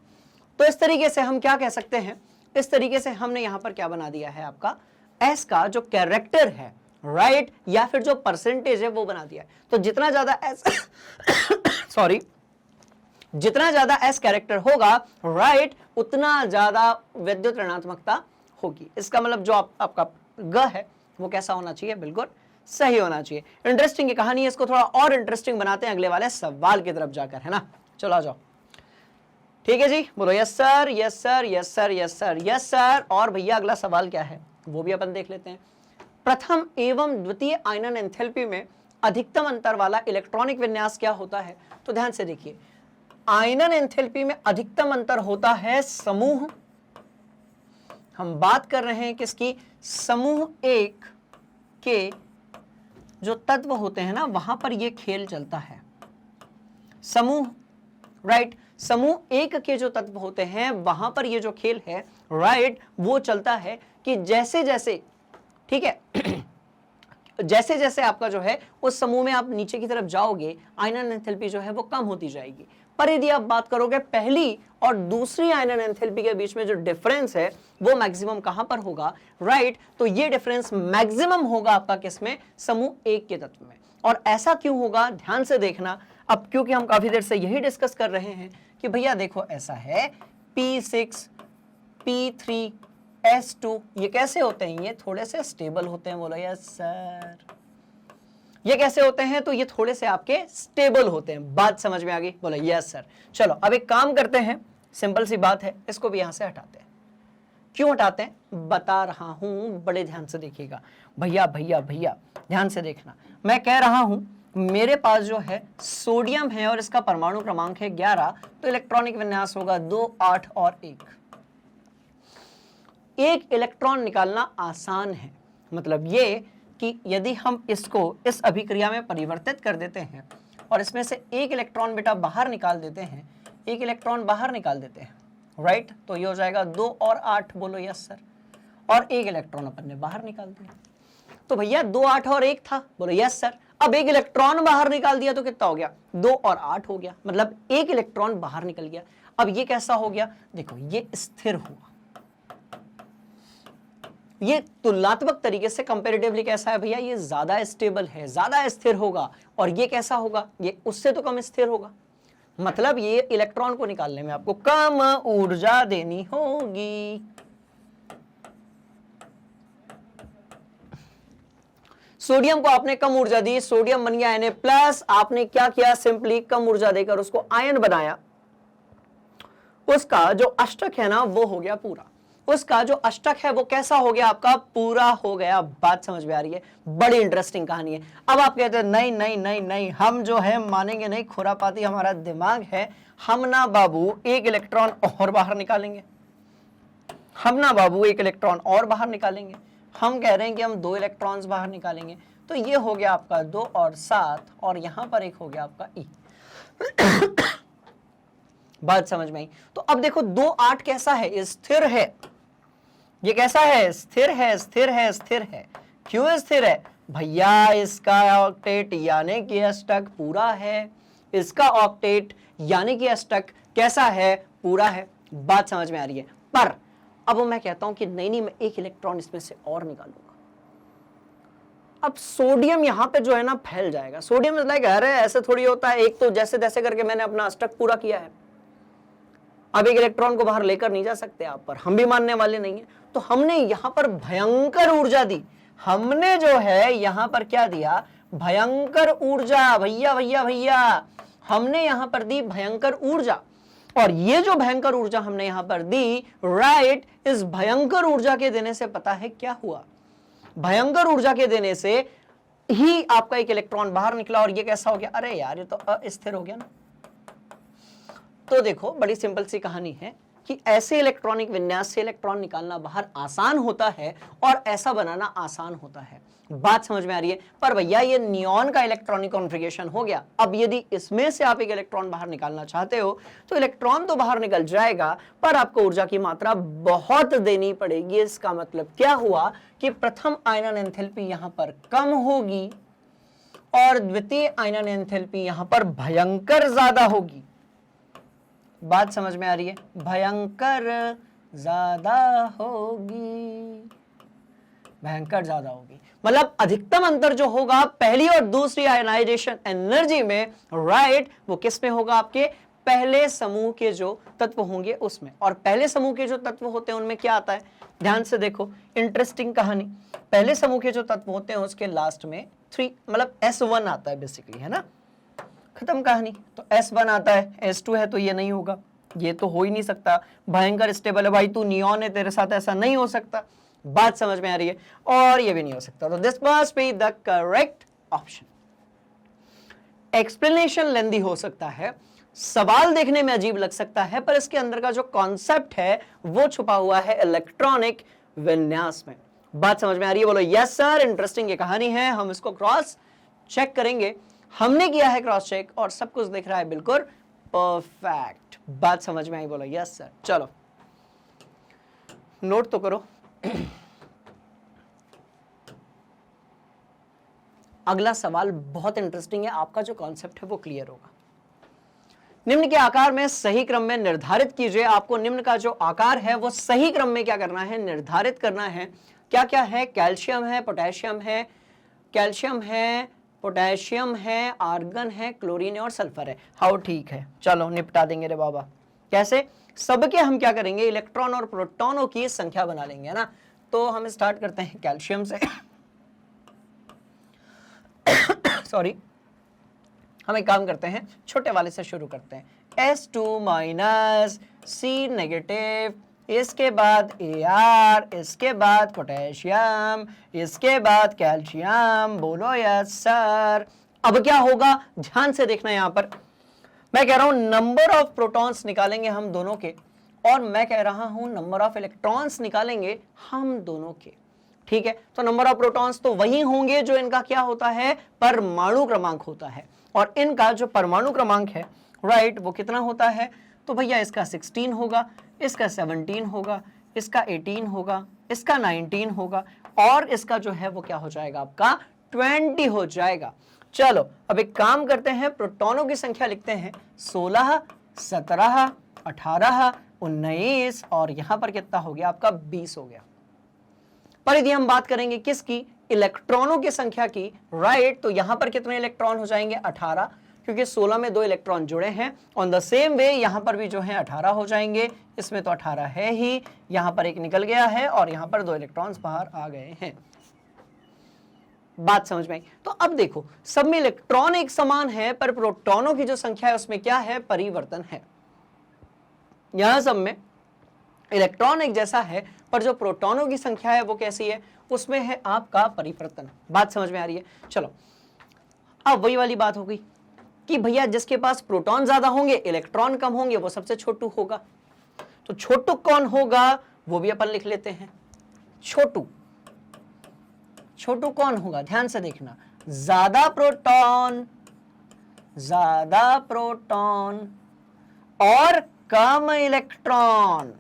तो इस तरीके से हम क्या कह सकते हैं? इस तरीके से हमने यहां पर क्या बना दिया है आपका S का जो कैरेक्टर है, राइट, या फिर जो परसेंटेज है वो बना दिया है। तो जितना ज्यादा S सॉरी, जितना ज्यादा S कैरेक्टर होगा, राइट, उतना ज्यादा विद्युत ऋणात्मकता होगी। इसका मतलब जो आपका ग है वो कैसा होना चाहिए? बिल्कुल सही होना चाहिए। इंटरेस्टिंग कहानी है, इसको थोड़ा और इंटरेस्टिंग बनाते हैं अगले वाले सवाल की तरफ जाकर, है ना। चलो आ जाओ। ठीक है जी, बोलो yes sir, yes sir, yes sir, yes sir, yes sir. और भैया अगला सवाल क्या है वो भी अपन देख लेते हैं। प्रथम एवं द्वितीय आयनन एंथैल्पी में अधिकतम अंतर वाला इलेक्ट्रॉनिक विन्यास क्या होता है? तो ध्यान से देखिए, आयनन एंथैल्पी में अधिकतम अंतर होता है समूह, हम बात कर रहे हैं किसकी? समूह एक के जो तत्व होते हैं ना वहां पर ये खेल चलता है। समूह, राइट, समूह एक के जो तत्व होते हैं वहां पर ये जो खेल है, राइट, वो चलता है कि जैसे जैसे, ठीक है, जैसे जैसे आपका जो है उस समूह में आप नीचे की तरफ जाओगे आयनन एंथैल्पी जो है वो कम होती जाएगी। पर यदि आप बात करोगे पहली और दूसरी आयनन एंथैल्पी के बीच में जो डिफरेंस है वो मैक्सिमम कहां पर होगा? राइट, तो ये डिफरेंस मैक्सिमम होगा आपका किसमें? समूह एक के तत्व में। और ऐसा क्यों होगा? ध्यान से देखना। अब क्योंकि हम काफी देर से यही डिस्कस कर रहे हैं कि भैया देखो ऐसा है, P6 P3 S2 ये कैसे होते हैं? ये थोड़े से स्टेबल होते हैं। बोलो यस सर। ये कैसे होते हैं? तो ये थोड़े से आपके स्टेबल होते हैं। बात समझ में आ गई? बोलो यस सर। चलो अब एक काम करते हैं, सिंपल सी बात है, इसको भी यहां से हटाते हैं। क्यों हटाते हैं बता रहा हूं, बड़े ध्यान से देखिएगा। भैया भैया भैया ध्यान से देखना, मैं कह रहा हूं मेरे पास जो है सोडियम है और इसका परमाणु क्रमांक है 11, तो इलेक्ट्रॉनिक विन्यास होगा 2, 8 और 1। एक इलेक्ट्रॉन निकालना आसान है, मतलब ये कि यदि हम इसको इस अभिक्रिया में परिवर्तित कर देते हैं और इसमें से एक इलेक्ट्रॉन बेटा बाहर निकाल देते हैं, एक इलेक्ट्रॉन बाहर निकाल देते हैं, राइट, तो ये हो जाएगा 2 और 8। बोलो यस सर। और एक इलेक्ट्रॉन अपन ने बाहर निकाल दिया, तो भैया 2, 8 और 1 था। बोलो यस सर। अब एक इलेक्ट्रॉन बाहर निकाल दिया तो कितना हो गया? 2 और 8 हो गया, मतलब एक इलेक्ट्रॉन बाहर निकल गया। अब ये कैसा हो गया? देखो ये स्थिर हुआ, ये तुलनात्मक तरीके से कंपैरेटिवली कैसा है भैया? ये ज्यादा स्टेबल है, ज्यादा स्थिर होगा। और ये कैसा होगा? ये उससे तो कम स्थिर होगा। मतलब ये इलेक्ट्रॉन को निकालने में आपको कम ऊर्जा देनी होगी। सोडियम को आपने कम ऊर्जा दी, सोडियम बन गया Na+, आपने क्या किया? सिंपली कम ऊर्जा देकर उसको आयन बनाया, उसका जो अष्टक है ना वो हो गया पूरा। उसका जो अष्टक है वो कैसा हो गया? आपका पूरा हो गया। बात समझ में आ रही है? बड़ी इंटरेस्टिंग कहानी है। अब आप कहते हैं नहीं नहीं नहीं नहीं, हम जो है मानेंगे नहीं, खुरापाती हमारा दिमाग है, हम ना बाबू एक इलेक्ट्रॉन और बाहर निकालेंगे, हम ना बाबू एक इलेक्ट्रॉन और बाहर निकालेंगे। हम कह रहे हैं कि हम 2 इलेक्ट्रॉन्स बाहर निकालेंगे। तो ये हो गया आपका 2 और 7 और यहां पर एक हो गया आपका E। बात समझ में आई? तो अब देखो 2, 8 कैसा है? स्थिर है। ये कैसा है? स्थिर है, स्थिर है, स्थिर है। क्यों स्थिर है भैया? इसका ऑक्टेट यानी कि अष्टक पूरा है, इसका ऑक्टेट यानी कि अष्टक कैसा है? पूरा है। बात समझ में आ रही है? पर अब मैं कहता हूं कि नहीं नहीं, मैं एक इलेक्ट्रॉन इसमें से और निकालूंगा। अब सोडियम यहां पे जो है ना फैल जाएगा। सोडियम लाइक अरे ऐसे थोड़ी होता है, एक तो जैसे तैसे करके मैंने अपना अष्टक पूरा किया है, अब एक इलेक्ट्रॉन को बाहर लेकर नहीं जा सकते आप, पर हम भी मानने वाले नहीं है। तो हमने यहां पर भयंकर ऊर्जा दी। हमने जो है यहां पर क्या दिया? भयंकर ऊर्जा। भैया भैया भैया, हमने यहां पर दी भयंकर ऊर्जा। और ये जो भयंकर ऊर्जा हमने यहां पर दी, राइट, इस भयंकर ऊर्जा के देने से पता है क्या हुआ? भयंकर ऊर्जा के देने से ही आपका एक इलेक्ट्रॉन बाहर निकला और ये कैसा हो गया? अरे यार, ये तो अस्थिर हो गया ना। तो देखो, बड़ी सिंपल सी कहानी है कि ऐसे इलेक्ट्रॉनिक विन्यास से इलेक्ट्रॉन निकालना बाहर आसान होता है और ऐसा बनाना आसान होता है। बात समझ में आ रही है? पर भैया ये नियॉन का इलेक्ट्रॉनिक कॉन्फ़िगरेशन हो गया। अब यदि इसमें से आप एक इलेक्ट्रॉन बाहर निकालना चाहते हो तो इलेक्ट्रॉन तो बाहर निकल जाएगा, पर आपको ऊर्जा की मात्रा बहुत देनी पड़ेगी। इसका मतलब क्या हुआ कि प्रथम आयनन एंथैल्पी यहां पर कम होगी और द्वितीय आयनन एंथैल्पी यहां पर भयंकर ज्यादा होगी। बात समझ में आ रही है? भयंकर ज्यादा होगी, भयंकर ज्यादा होगी। मतलब अधिकतम अंतर जो होगा पहली और दूसरी आयनाइजेशन एनर्जी में, राइट, वो किस में होगा? आपके पहले समूह के जो तत्व होंगे उसमें। और पहले समूह के जो तत्व होते हैं उनमें क्या आता है? ध्यान से देखो, इंटरेस्टिंग कहानी। पहले समूह के जो तत्व होते हैं उसके लास्ट में 3 मतलब S1 आता है बेसिकली, है ना? खत्म कहानी। तो S1 आता है, S2 है तो ये नहीं होगा, ये तो हो ही नहीं सकता। भयंकर स्टेबल है भाई, तू नियॉन है, तेरे साथ ऐसा नहीं हो सकता। बात समझ में आ रही है? और ये भी नहीं हो सकता। तो this must be the correct option. Explanation lengthy हो सकता है, सवाल देखने में अजीब लग सकता है, पर इसके अंदर का जो कॉन्सेप्ट है वो छुपा हुआ है इलेक्ट्रॉनिक विन्यास में। बात समझ में आ रही है? बोलो यस सर। इंटरेस्टिंग ये कहानी है, हम इसको क्रॉस चेक करेंगे। हमने किया है क्रॉस चेक और सब कुछ दिख रहा है बिल्कुल परफेक्ट। बात समझ में आई? बोलो यस सर। चलो नोट तो करो। अगला सवाल बहुत इंटरेस्टिंग है, आपका जो कॉन्सेप्ट है वो क्लियर होगा। निम्न के आकार में सही क्रम में निर्धारित कीजिए। आपको निम्न का जो आकार है वो सही क्रम में क्या करना है? निर्धारित करना है। क्या क्या है? कैल्शियम है, पोटेशियम है, कैल्शियम है, पोटेशियम है, आर्गन है, क्लोरीन है और सल्फर है। हाउ, ठीक है, चलो निपटा देंगे रे बाबा। कैसे? सबके हम क्या करेंगे? इलेक्ट्रॉन और प्रोटॉनों की संख्या बना लेंगे, है ना? तो हम स्टार्ट करते हैं कैल्शियम से। सॉरी, हम एक काम करते हैं, छोटे वाले से शुरू करते हैं। S2 माइनस, C नेगेटिव, इसके बाद Ar, इसके बाद पोटेशियम, इसके बाद कैल्शियम। बोलो यस सर। अब क्या होगा? ध्यान से देखना, यहां पर मैं कह रहा हूं नंबर ऑफ प्रोटॉन्स निकालेंगे हम दोनों के, और मैं कह रहा हूं नंबर ऑफ इलेक्ट्रॉन्स निकालेंगे हम दोनों के। ठीक है? तो नंबर ऑफ प्रोटॉन्स तो वही होंगे जो इनका क्या होता है? परमाणु क्रमांक होता है। और इनका जो परमाणु क्रमांक है, राइट, वो कितना होता है? तो भैया इसका 16 होगा, इसका 17 होगा, इसका 18 होगा, इसका 19 होगा, और इसका जो है वो क्या हो जाएगा? आपका 20 हो जाएगा। चलो अब एक काम करते हैं, प्रोटॉनों की संख्या लिखते हैं 16, 17, 18, 19 और यहां पर कितना हो गया? आपका 20 हो गया। पर यदि हम बात करेंगे किसकी? इलेक्ट्रॉनों की संख्या की, राइट, तो यहां पर कितने इलेक्ट्रॉन हो जाएंगे? 18, क्योंकि 16 में 2 इलेक्ट्रॉन जुड़े हैं। ऑन द सेम वे यहां पर भी जो है 18 हो जाएंगे। इसमें तो 18 है ही, यहां पर एक निकल गया है और यहां पर 2 इलेक्ट्रॉन्स बाहर आ गए हैं। बात समझ में आई? तो अब देखो, सब में इलेक्ट्रॉन एक समान है, पर प्रोटॉनों की जो संख्या है उसमें क्या है? परिवर्तन है। यहां सब में इलेक्ट्रॉन एक जैसा है, पर जो प्रोटॉनों की संख्या है वो कैसी है? उसमें है आपका परिवर्तन। बात समझ में आ रही है? चलो अब वही वाली बात हो गई कि भैया जिसके पास प्रोटॉन ज्यादा होंगे, इलेक्ट्रॉन कम होंगे, वो सबसे छोटू होगा। तो छोटू कौन होगा? वो भी अपन लिख लेते हैं। छोटू, छोटू कौन होगा? ध्यान से देखना, ज्यादा प्रोटॉन, ज्यादा प्रोटॉन और कम इलेक्ट्रॉन,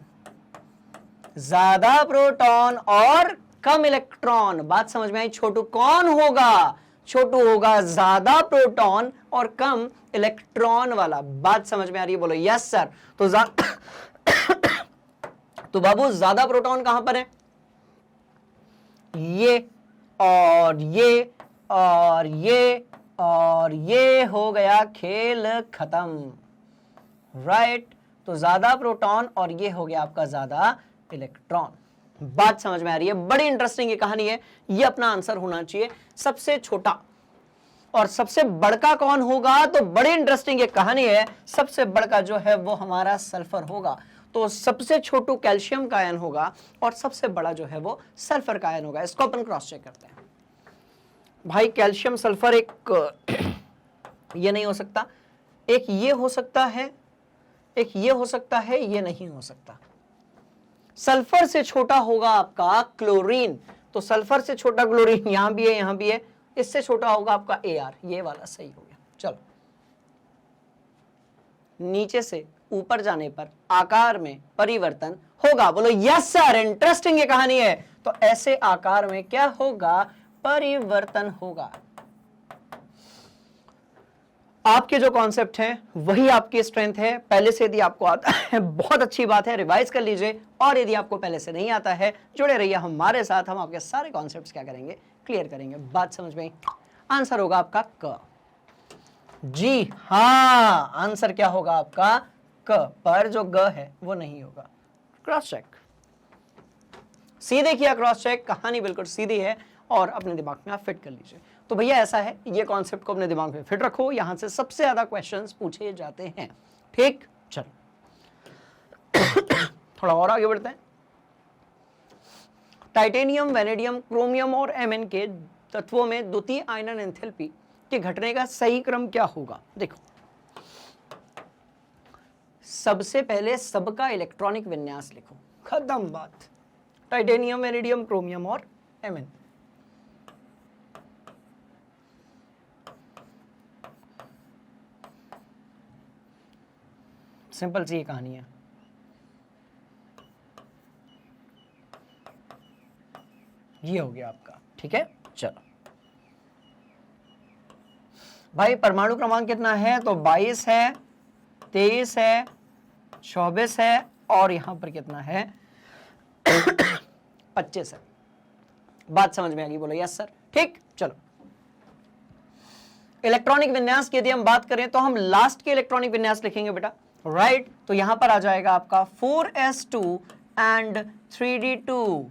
ज्यादा प्रोटॉन और कम इलेक्ट्रॉन। बात समझ में आई? छोटू कौन होगा? छोटू होगा ज्यादा प्रोटॉन और कम इलेक्ट्रॉन वाला। बात समझ में आ रही है? बोलो यस सर। तो बाबू ज्यादा प्रोटॉन कहां पर है? ये और ये और ये और ये हो गया, खेल खत्म, राइट। तो ज्यादा प्रोटॉन और ये हो गया आपका ज्यादा इलेक्ट्रॉन। बात समझ में आ रही है? बड़ी इंटरेस्टिंग ये कहानी है, ये अपना आंसर होना चाहिए। सबसे छोटा और सबसे बड़का कौन होगा? तो बड़ी इंटरेस्टिंग ये कहानी है, सबसे बड़का जो है वो हमारा सल्फर होगा। तो सबसे छोटू कैल्शियम का आयन होगा और सबसे बड़ा जो है वो सल्फर का आयन होगा। इसको अपन क्रॉस चेक करते हैं। भाई कैल्शियम सल्फर एक ये नहीं हो सकता, एक ये हो सकता है, एक ये हो सकता है, ये नहीं हो सकता। सल्फर से छोटा होगा आपका क्लोरीन, तो सल्फर से छोटा क्लोरीन यहां भी है, यहां भी है, इससे छोटा होगा आपका Ar, ये वाला सही हो गया। चलो, नीचे से ऊपर जाने पर आकार में परिवर्तन होगा। बोलो यस सर, इंटरेस्टिंग ये कहानी है। तो ऐसे आकार में क्या होगा? परिवर्तन होगा। आपके जो कॉन्सेप्ट हैं वही आपकी स्ट्रेंथ है। पहले से यदि आपको आता है बहुत अच्छी बात है, रिवाइज कर लीजिए, और यदि आपको पहले से नहीं आता है जुड़े रहिए हमारे साथ, हम आपके सारे कॉन्सेप्ट्स क्या करेंगे? क्लियर करेंगे। बात समझ में? आंसर होगा आपका क। जी हाँ, आंसर क्या होगा आपका? क। पर जो ग है वो नहीं होगा। क्रॉस चेक, सीधे किया क्रॉस चेक, कहानी बिल्कुल सीधी है और अपने दिमाग में आप फिट कर लीजिए। तो भैया ऐसा है, ये कॉन्सेप्ट को अपने दिमाग में फिट रखो, यहां से सबसे ज्यादा क्वेश्चंस पूछे जाते हैं। ठीक, चलो थोड़ा और आगे बढ़ते हैं। टाइटेनियम, वेनेडियम, क्रोमियम और Mn के तत्वों में द्वितीय आयनन एंथैल्पी के घटने का सही क्रम क्या होगा? देखो, सबसे पहले सबका इलेक्ट्रॉनिक विन्यास लिखो, खत्म बात। टाइटेनियम, वेनेडियम, क्रोमियम और Mn। सिंपल सी कहानी है। ये हो गया आपका। ठीक है, चलो भाई, परमाणु क्रमांक कितना है? तो 22 है, 23 है, 24 है, और यहां पर कितना है? 25 है। बात समझ में आ गई? बोलो यस सर। ठीक, चलो इलेक्ट्रॉनिक विन्यास की यदि हम बात करें तो हम लास्ट के इलेक्ट्रॉनिक विन्यास लिखेंगे बेटा, राइट। तो यहां पर आ जाएगा आपका 4s2 and 3d2,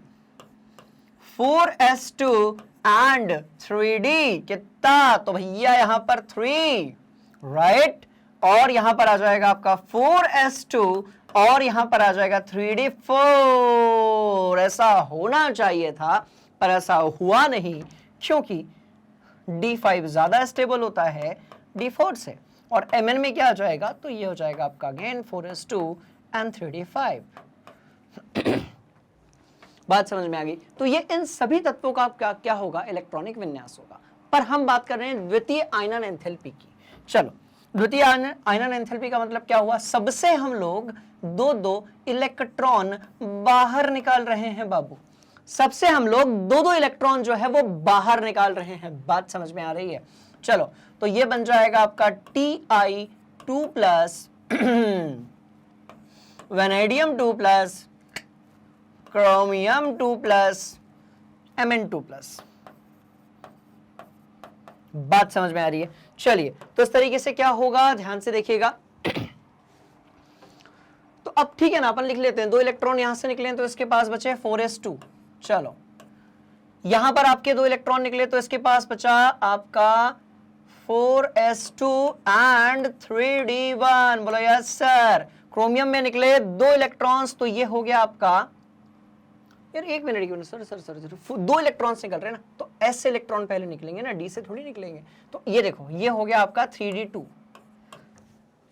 4s2 and 3d कितना? तो भैया यहां पर 3, राइट। और यहां पर आ जाएगा आपका 4s2 और यहां पर आ जाएगा 3d4। ऐसा होना चाहिए था पर ऐसा हुआ नहीं, क्योंकि d5 ज्यादा स्टेबल होता है d4 से, और Mn में क्या आ जाएगा? तो ये हो जाएगा आपका अगेन 4s2 एंड 3d5। बात समझ में आ गई? तो ये इन सभी तत्वों का क्या होगा? इलेक्ट्रॉनिक विन्यास होगा। पर हम बात कर रहे हैं द्वितीय आयनन एंथैल्पी की। चलो, द्वितीय आयनन एंथैल्पी का मतलब क्या हुआ? सबसे हम लोग दो इलेक्ट्रॉन बाहर निकाल रहे हैं बाबू, सबसे हम लोग दो इलेक्ट्रॉन जो है वो बाहर निकाल रहे हैं। बात समझ में आ रही है? चलो, तो ये बन जाएगा आपका Ti2 plus vanadium 2 plus chromium 2 plus Mn2 plus. बात समझ में आ रही है? चलिए, तो इस तरीके से क्या होगा, ध्यान से देखिएगा। तो अब ठीक है ना, अपन लिख लेते हैं, 2 इलेक्ट्रॉन यहां से निकले तो इसके पास बचे 4s2। चलो, यहां पर आपके 2 इलेक्ट्रॉन निकले तो इसके पास बचा आपका 4s2 एंड 3d1। बोलो यस सर। क्रोमियम में निकले 2 इलेक्ट्रॉन्स, तो ये हो गया आपका, यार एक मिनट क्यों, सर 2 इलेक्ट्रॉन्स निकल रहे हैं ना, तो एस से इलेक्ट्रॉन पहले निकलेंगे ना, डी से थोड़ी निकलेंगे। तो ये देखो, ये हो गया आपका 3d2।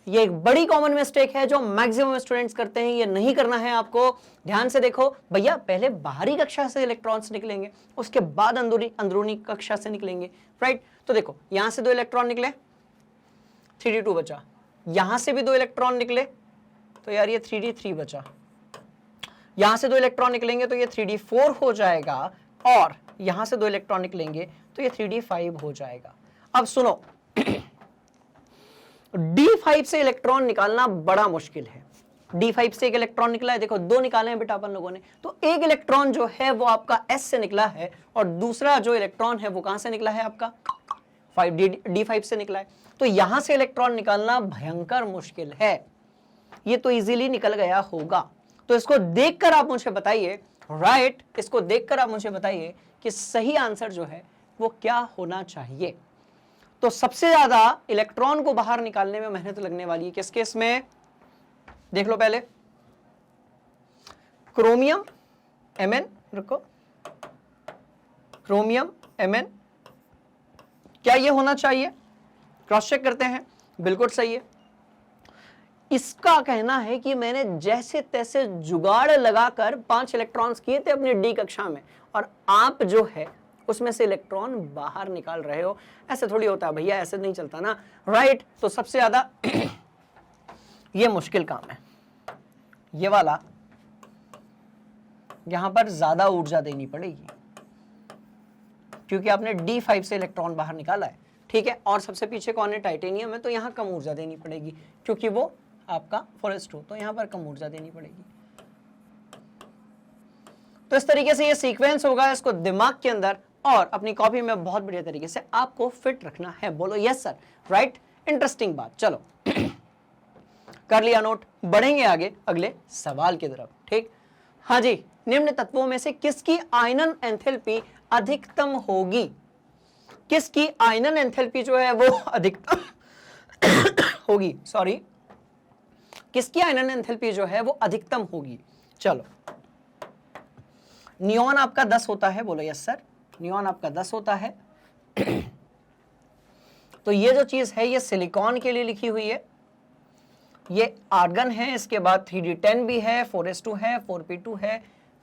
ये एक बड़ी कॉमन मिस्टेक है जो मैक्सिमम स्टूडेंट्स करते हैं, ये नहीं करना है आपको। ध्यान से देखो भैया, पहले बाहरी कक्षा से इलेक्ट्रॉन्स निकलेंगे, उसके बाद अंदरूनी कक्षा से निकलेंगे, राइट। तो देखो, यहां से 2 इलेक्ट्रॉन निकले, 3d2 बचा, यहां से भी 2 इलेक्ट्रॉन निकले, तो यार ये 3d3 बचा, यहां से 2 इलेक्ट्रॉन निकलेंगे तो ये 3d4 हो जाएगा, और यहां से 2 इलेक्ट्रॉन निकलेंगे तो ये 3d5 हो जाएगा। अब सुनो, d5 से इलेक्ट्रॉन निकालना बड़ा मुश्किल है। d5 से एक इलेक्ट्रॉन निकला है, देखो 2 निकाले हैं बेटा अपन लोगों ने, तो एक इलेक्ट्रॉन जो है वो आपका s से निकला है, और दूसरा जो इलेक्ट्रॉन है वो कहां से निकला है? आपका d5 से निकला है। तो यहां से इलेक्ट्रॉन निकालना भयंकर मुश्किल है, ये तो इजीली निकल गया होगा। तो इसको देखकर आप मुझे बताइए, राइट, इसको देखकर आप मुझे बताइए कि सही आंसर जो है वो क्या होना चाहिए। तो सबसे ज्यादा इलेक्ट्रॉन को बाहर निकालने में मेहनत लगने वाली है किस केस में? देख लो पहले, क्रोमियम Mn, रुको, क्रोमियम Mn, क्या ये होना चाहिए? क्रॉस चेक करते हैं, बिल्कुल सही है। इसका कहना है कि मैंने जैसे तैसे जुगाड़ लगाकर 5 इलेक्ट्रॉन्स किए थे अपनी डी कक्षा में, और आप जो है उसमें से इलेक्ट्रॉन बाहर निकाल रहे हो। ऐसे थोड़ी होता है भैया, ऐसे नहीं चलता ना, राइट? तो सबसे ज्यादा ये मुश्किल काम है, ये वाला, यहां पर ज्यादा ऊर्जा देनी पड़ेगी क्योंकि आपने D5 से इलेक्ट्रॉन बाहर निकाला है, ठीक है। और सबसे पीछे कौन है? टाइटेनियम है, तो यहां कम ऊर्जा देनी पड़ेगी क्योंकि वो आपका 4s2, तो यहां पर कम ऊर्जा देनी पड़ेगी। तो इस तरीके से ये सीक्वेंस होगा, इसको दिमाग के अंदर और अपनी कॉपी में बहुत बढ़िया तरीके से आपको फिट रखना है। बोलो यस सर, राइट? इंटरेस्टिंग बात। चलो कर लिया नोट, बढ़ेंगे आगे अगले सवाल की तरफ, ठीक? हाँ जी, निम्न तत्वों में से किसकी आयनन एंथैल्पी अधिकतम होगी? किसकी आयनन एंथैल्पी जो है वो अधिकतम होगी? सॉरी, किसकी आयनन एंथैल्पी जो है वो अधिकतम होगी? चलो, नियॉन आपका 10 होता है। बोलो यस सर, नियॉन आपका 10 होता है। तो ये जो चीज है ये सिलिकॉन के लिए लिखी हुई है, ये आर्गन है, इसके बाद 3d10 भी है, 4s2 है, 4p2 है,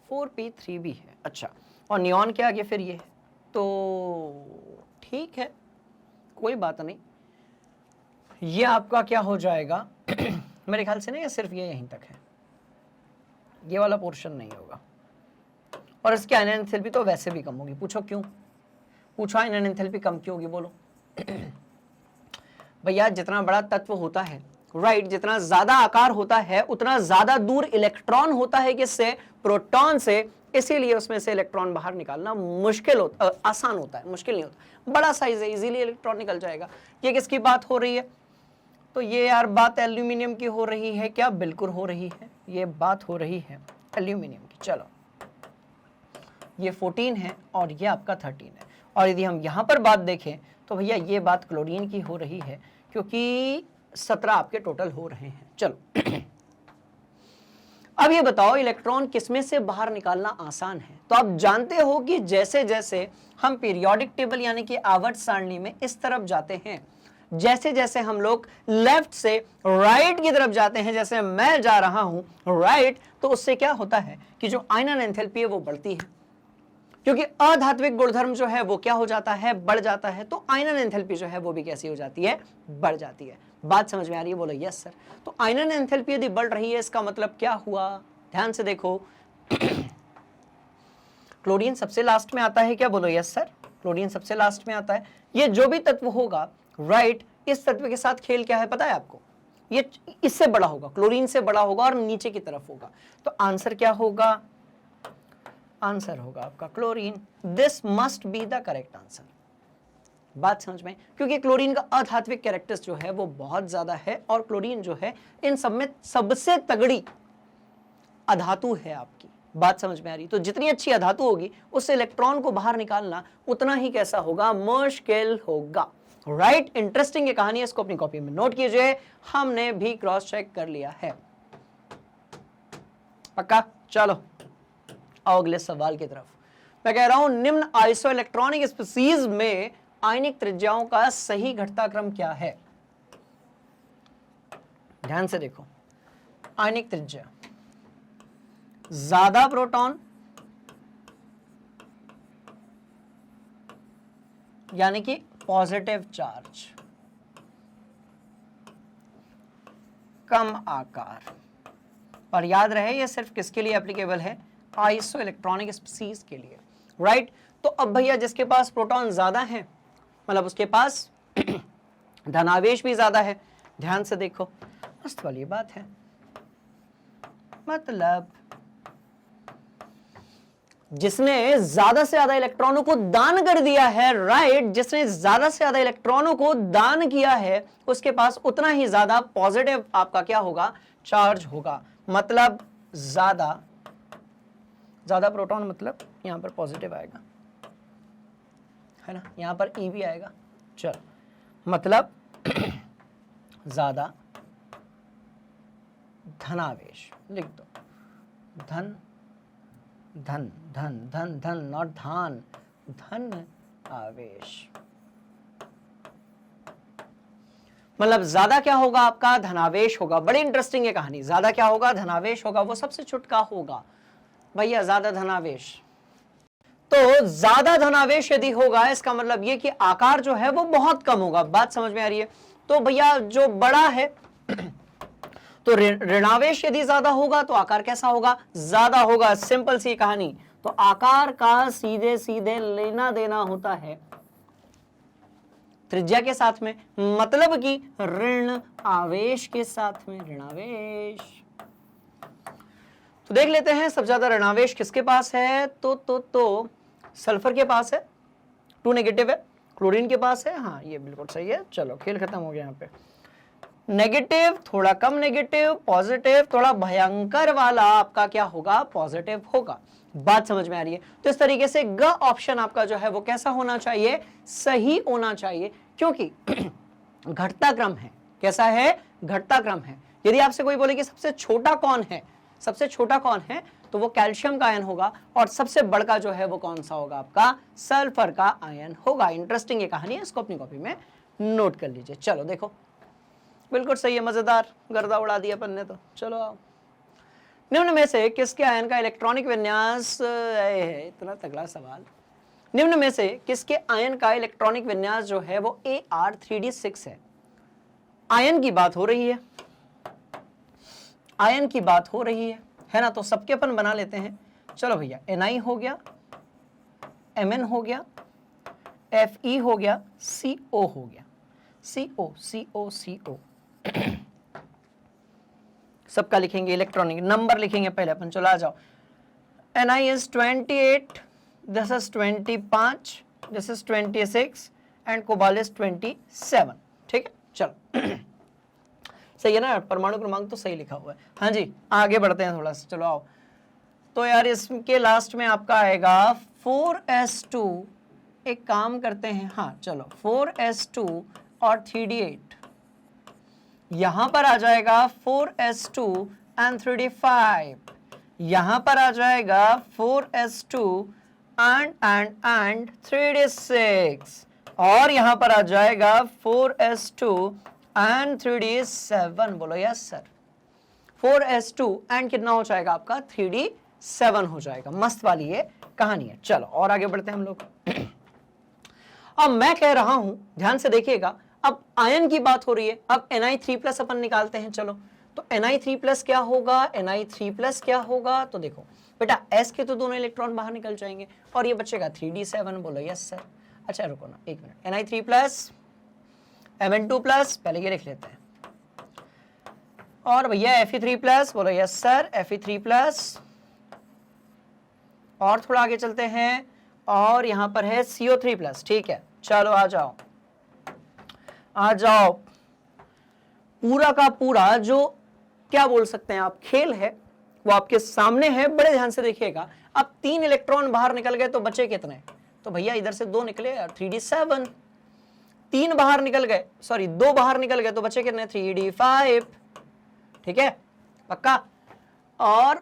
4p3 भी है। अच्छा, और नियॉन के आगे फिर ये है, तो ठीक है, कोई बात नहीं। ये आपका क्या हो जाएगा? मेरे ख्याल से ना ये सिर्फ ये यहीं तक है, ये वाला पोर्शन नहीं होगा। और इसकी आयनन एंथैल्पी तो वैसे भी कम होगी। पूछो क्यों? पूछो आयनन एंथैल्पी कम क्यों होगी? बोलो। भैया जितना बड़ा तत्व होता है, राइट, जितना ज्यादा आकार होता है उतना ज्यादा दूर इलेक्ट्रॉन होता है किससे? प्रोटॉन से। इसीलिए उसमें से इलेक्ट्रॉन बाहर निकालना मुश्किल होता, आसान होता है, मुश्किल नहीं होता। बड़ा साइज है, इजीली इलेक्ट्रॉन निकल जाएगा। ये किसकी बात हो रही है? तो ये यार बात एल्यूमिनियम की हो रही है क्या? बिल्कुल हो रही है, ये बात हो रही है एल्यूमिनियम की। चलो, ये 14 है और ये आपका 13 है। और यदि हम यहां पर बात देखें तो भैया ये बात क्लोरीन की हो रही है क्योंकि 17 आपके टोटल हो रहे हैं। चलो अब ये बताओ इलेक्ट्रॉन किसमें से बाहर निकालना आसान है? तो आप जानते हो कि जैसे जैसे हम पीरियोडिक टेबल यानी कि आवर्त सारणी में इस तरफ जाते हैं, जैसे जैसे हम लोग लेफ्ट से राइट की तरफ जाते हैं, जैसे मैं जा रहा हूं राइट, तो उससे क्या होता है कि जो आयनन एंथैल्पी है वो बढ़ती है, क्योंकि अधात्विक गुणधर्म जो है वो क्या हो जाता है? बढ़ जाता है। तो आयनन एंथैल्पी जो है वो भी कैसी हो जाती है? बढ़ जाती है। बात समझ में आ रही है? बोलो यस सर। तो आयनन एंथैल्पी यदि बढ़ रही है इसका मतलब क्या हुआ? ध्यान से देखो। क्लोरीन सबसे लास्ट में आता है क्या? बोलो यस सर, क्लोरीन सबसे लास्ट में आता है। ये जो भी तत्व होगा, राइट, इस तत्व के साथ खेल क्या है पता है आपको? ये इससे बड़ा होगा, क्लोरीन से बड़ा होगा और नीचे की तरफ होगा। तो आंसर क्या होगा? आंसर होगा आपका chlorine. This must be the correct answer. बात समझ में? क्योंकि क्लोरीन का अधात्विक कैरेक्टर्स जो है वो बहुत ज्यादा है और क्लोरीन जो है इन सब में सबसे तगड़ी अधातु है आपकी। बात समझ में आ रही? तो जितनी अच्छी अधातु होगी उससे इलेक्ट्रॉन को बाहर निकालना उतना ही कैसा होगा? मुश्किल होगा, राइट? इंटरेस्टिंग ये कहानी है, इसको अपनी कॉपी में नोट कीजिए। हमने भी क्रॉस चेक कर लिया है, पक्का? चलो आओ अगले सवाल की तरफ। मैं कह रहा हूं निम्न आइसोइलेक्ट्रॉनिक स्पीसीज में आयनिक त्रिज्याओं का सही घटता क्रम क्या है? ध्यान से देखो, आयनिक त्रिज्या, ज्यादा प्रोटॉन यानी कि पॉजिटिव चार्ज, कम आकार। और याद रहे ये सिर्फ किसके लिए एप्लीकेबल है? आइसो इलेक्ट्रॉनिक स्पीसीज के लिए, राइट? तो अब भैया जिसके पास प्रोटॉन ज्यादा है, मतलब उसके पास धनावेश भी ज्यादा है। ध्यान से देखो, मस्त वाली बात है। मतलब जिसने ज्यादा से ज्यादा इलेक्ट्रॉनों को दान कर दिया है, राइट, जिसने ज्यादा से ज्यादा इलेक्ट्रॉनों को दान किया है उसके पास उतना ही ज्यादा पॉजिटिव आपका क्या होगा? चार्ज होगा। मतलब ज्यादा प्रोटॉन, मतलब यहां पर पॉजिटिव आएगा, है ना? यहां पर ई भी आएगा। चलो मतलब ज्यादा धनावेश, लिख दो, धन धन धन धन धन नॉट धान, धन आवेश, मतलब ज्यादा क्या होगा आपका, धनावेश होगा। बड़ी इंटरेस्टिंग है कहानी। ज्यादा क्या होगा, धनावेश होगा, वो सबसे छुटका होगा भैया, ज्यादा धनावेश। तो ज्यादा धनावेश यदि होगा, इसका मतलब ये कि आकार जो है वो बहुत कम होगा। बात समझ में आ रही है? तो भैया जो बड़ा है, तो ऋणावेश यदि ज्यादा होगा तो आकार कैसा होगा, ज्यादा होगा। सिंपल सी कहानी। तो आकार का सीधे सीधे लेना देना होता है त्रिज्या के साथ में, मतलब कि ऋण आवेश के साथ में, ऋणावेश। तो देख लेते हैं सबसे ज्यादा ऋणावेश किसके पास है। तो सल्फर के पास है, 2 नेगेटिव है। क्लोरीन के पास है, हाँ ये बिल्कुल सही है। चलो खेल खत्म हो गया यहाँ पे। नेगेटिव, थोड़ा कम नेगेटिव, पॉजिटिव, थोड़ा भयंकर वाला आपका क्या होगा, पॉजिटिव होगा। बात समझ में आ रही है? तो इस तरीके से ग ऑप्शन आपका जो है वो कैसा होना चाहिए, सही होना चाहिए, क्योंकि घटता क्रम है। कैसा है, घटता क्रम है। यदि आपसे कोई बोले कि सबसे छोटा कौन है, सबसे छोटा कौन है, तो वो कैल्शियम का आयन होगा, और सबसे बड़का जो है वो कौन सा होगा, आपका सल्फर का आयन होगा। इंटरेस्टिंग ये कहानी है, इसको अपनी कॉपी में नोट कर लीजिए। चलो देखो, बिल्कुल सही है, मजेदार, गर्दा उड़ा दिया अपन ने तो। चलो आओ, निम्न में से किसके आयन का इलेक्ट्रॉनिक विन्यास है, इतना तगड़ा सवाल। निम्न में से किसके आयन का इलेक्ट्रॉनिक विन्यास जो है वो Ar3d6 है। आयन की बात हो रही है, आयन की बात हो रही है ना? तो सबके अपन बना लेते हैं। चलो भैया, Ni हो गया, Mn हो गया, Fe हो गया, CO हो गया, CO सबका लिखेंगे इलेक्ट्रॉनिक नंबर लिखेंगे पहले अपन। चलो आ जाओ। Ni is 28, this is 25, this is 26 and cobalt is 27। ठीक है, चलो सही है ना, परमाणु क्रमांक तो सही लिखा हुआ है। हाँ जी, आगे बढ़ते हैं थोड़ा सा। चलो आओ। तो यार इसके लास्ट में आपका आएगा 4s2। एक काम करते हैं, हाँ चलो 4s2 और 3d8, यहां पर आ जाएगा 4s2 and 3d5, यहां पर आ जाएगा 4s2 and 3d6, और यहां पर आ जाएगा 4s2 and 3d7। बोलो यस सर। 4s2 and कितना हो जाएगा आपका, 3d7 हो जाएगा। मस्त वाली ये कहानी है। चलो और आगे बढ़ते हैं हम लोग। अब मैं कह रहा हूं, ध्यान से देखिएगा, अब आयन की बात हो रही है। अब Ni3+ अपन निकालते हैं। चलो, तो Ni3+ क्या होगा, Ni3+ क्या होगा, तो देखो बेटा S के तो दोनों इलेक्ट्रॉन बाहर निकल जाएंगे और ये बचेगा 3d7। बोलो यस सर। अच्छा रुको ना एक मिनट, Ni3+, Mn2+, पहले ये लिख लेते हैं, और भैया Fe3+। बोलो यस सर, Fe3+, और थोड़ा आगे चलते हैं, और यहां पर है CO3+। ठीक है, चलो आ जाओ आ जाओ। पूरा का पूरा जो क्या बोल सकते हैं आप खेल है वो आपके सामने है, बड़े ध्यान से देखिएगा। अब 3 इलेक्ट्रॉन बाहर निकल गए तो बचे कितने, तो भैया इधर से 2 निकले, 3d7। 3 बाहर निकल गए, सॉरी 2 बाहर निकल गए तो बचे कितने, 3d5। ठीक है, पक्का। और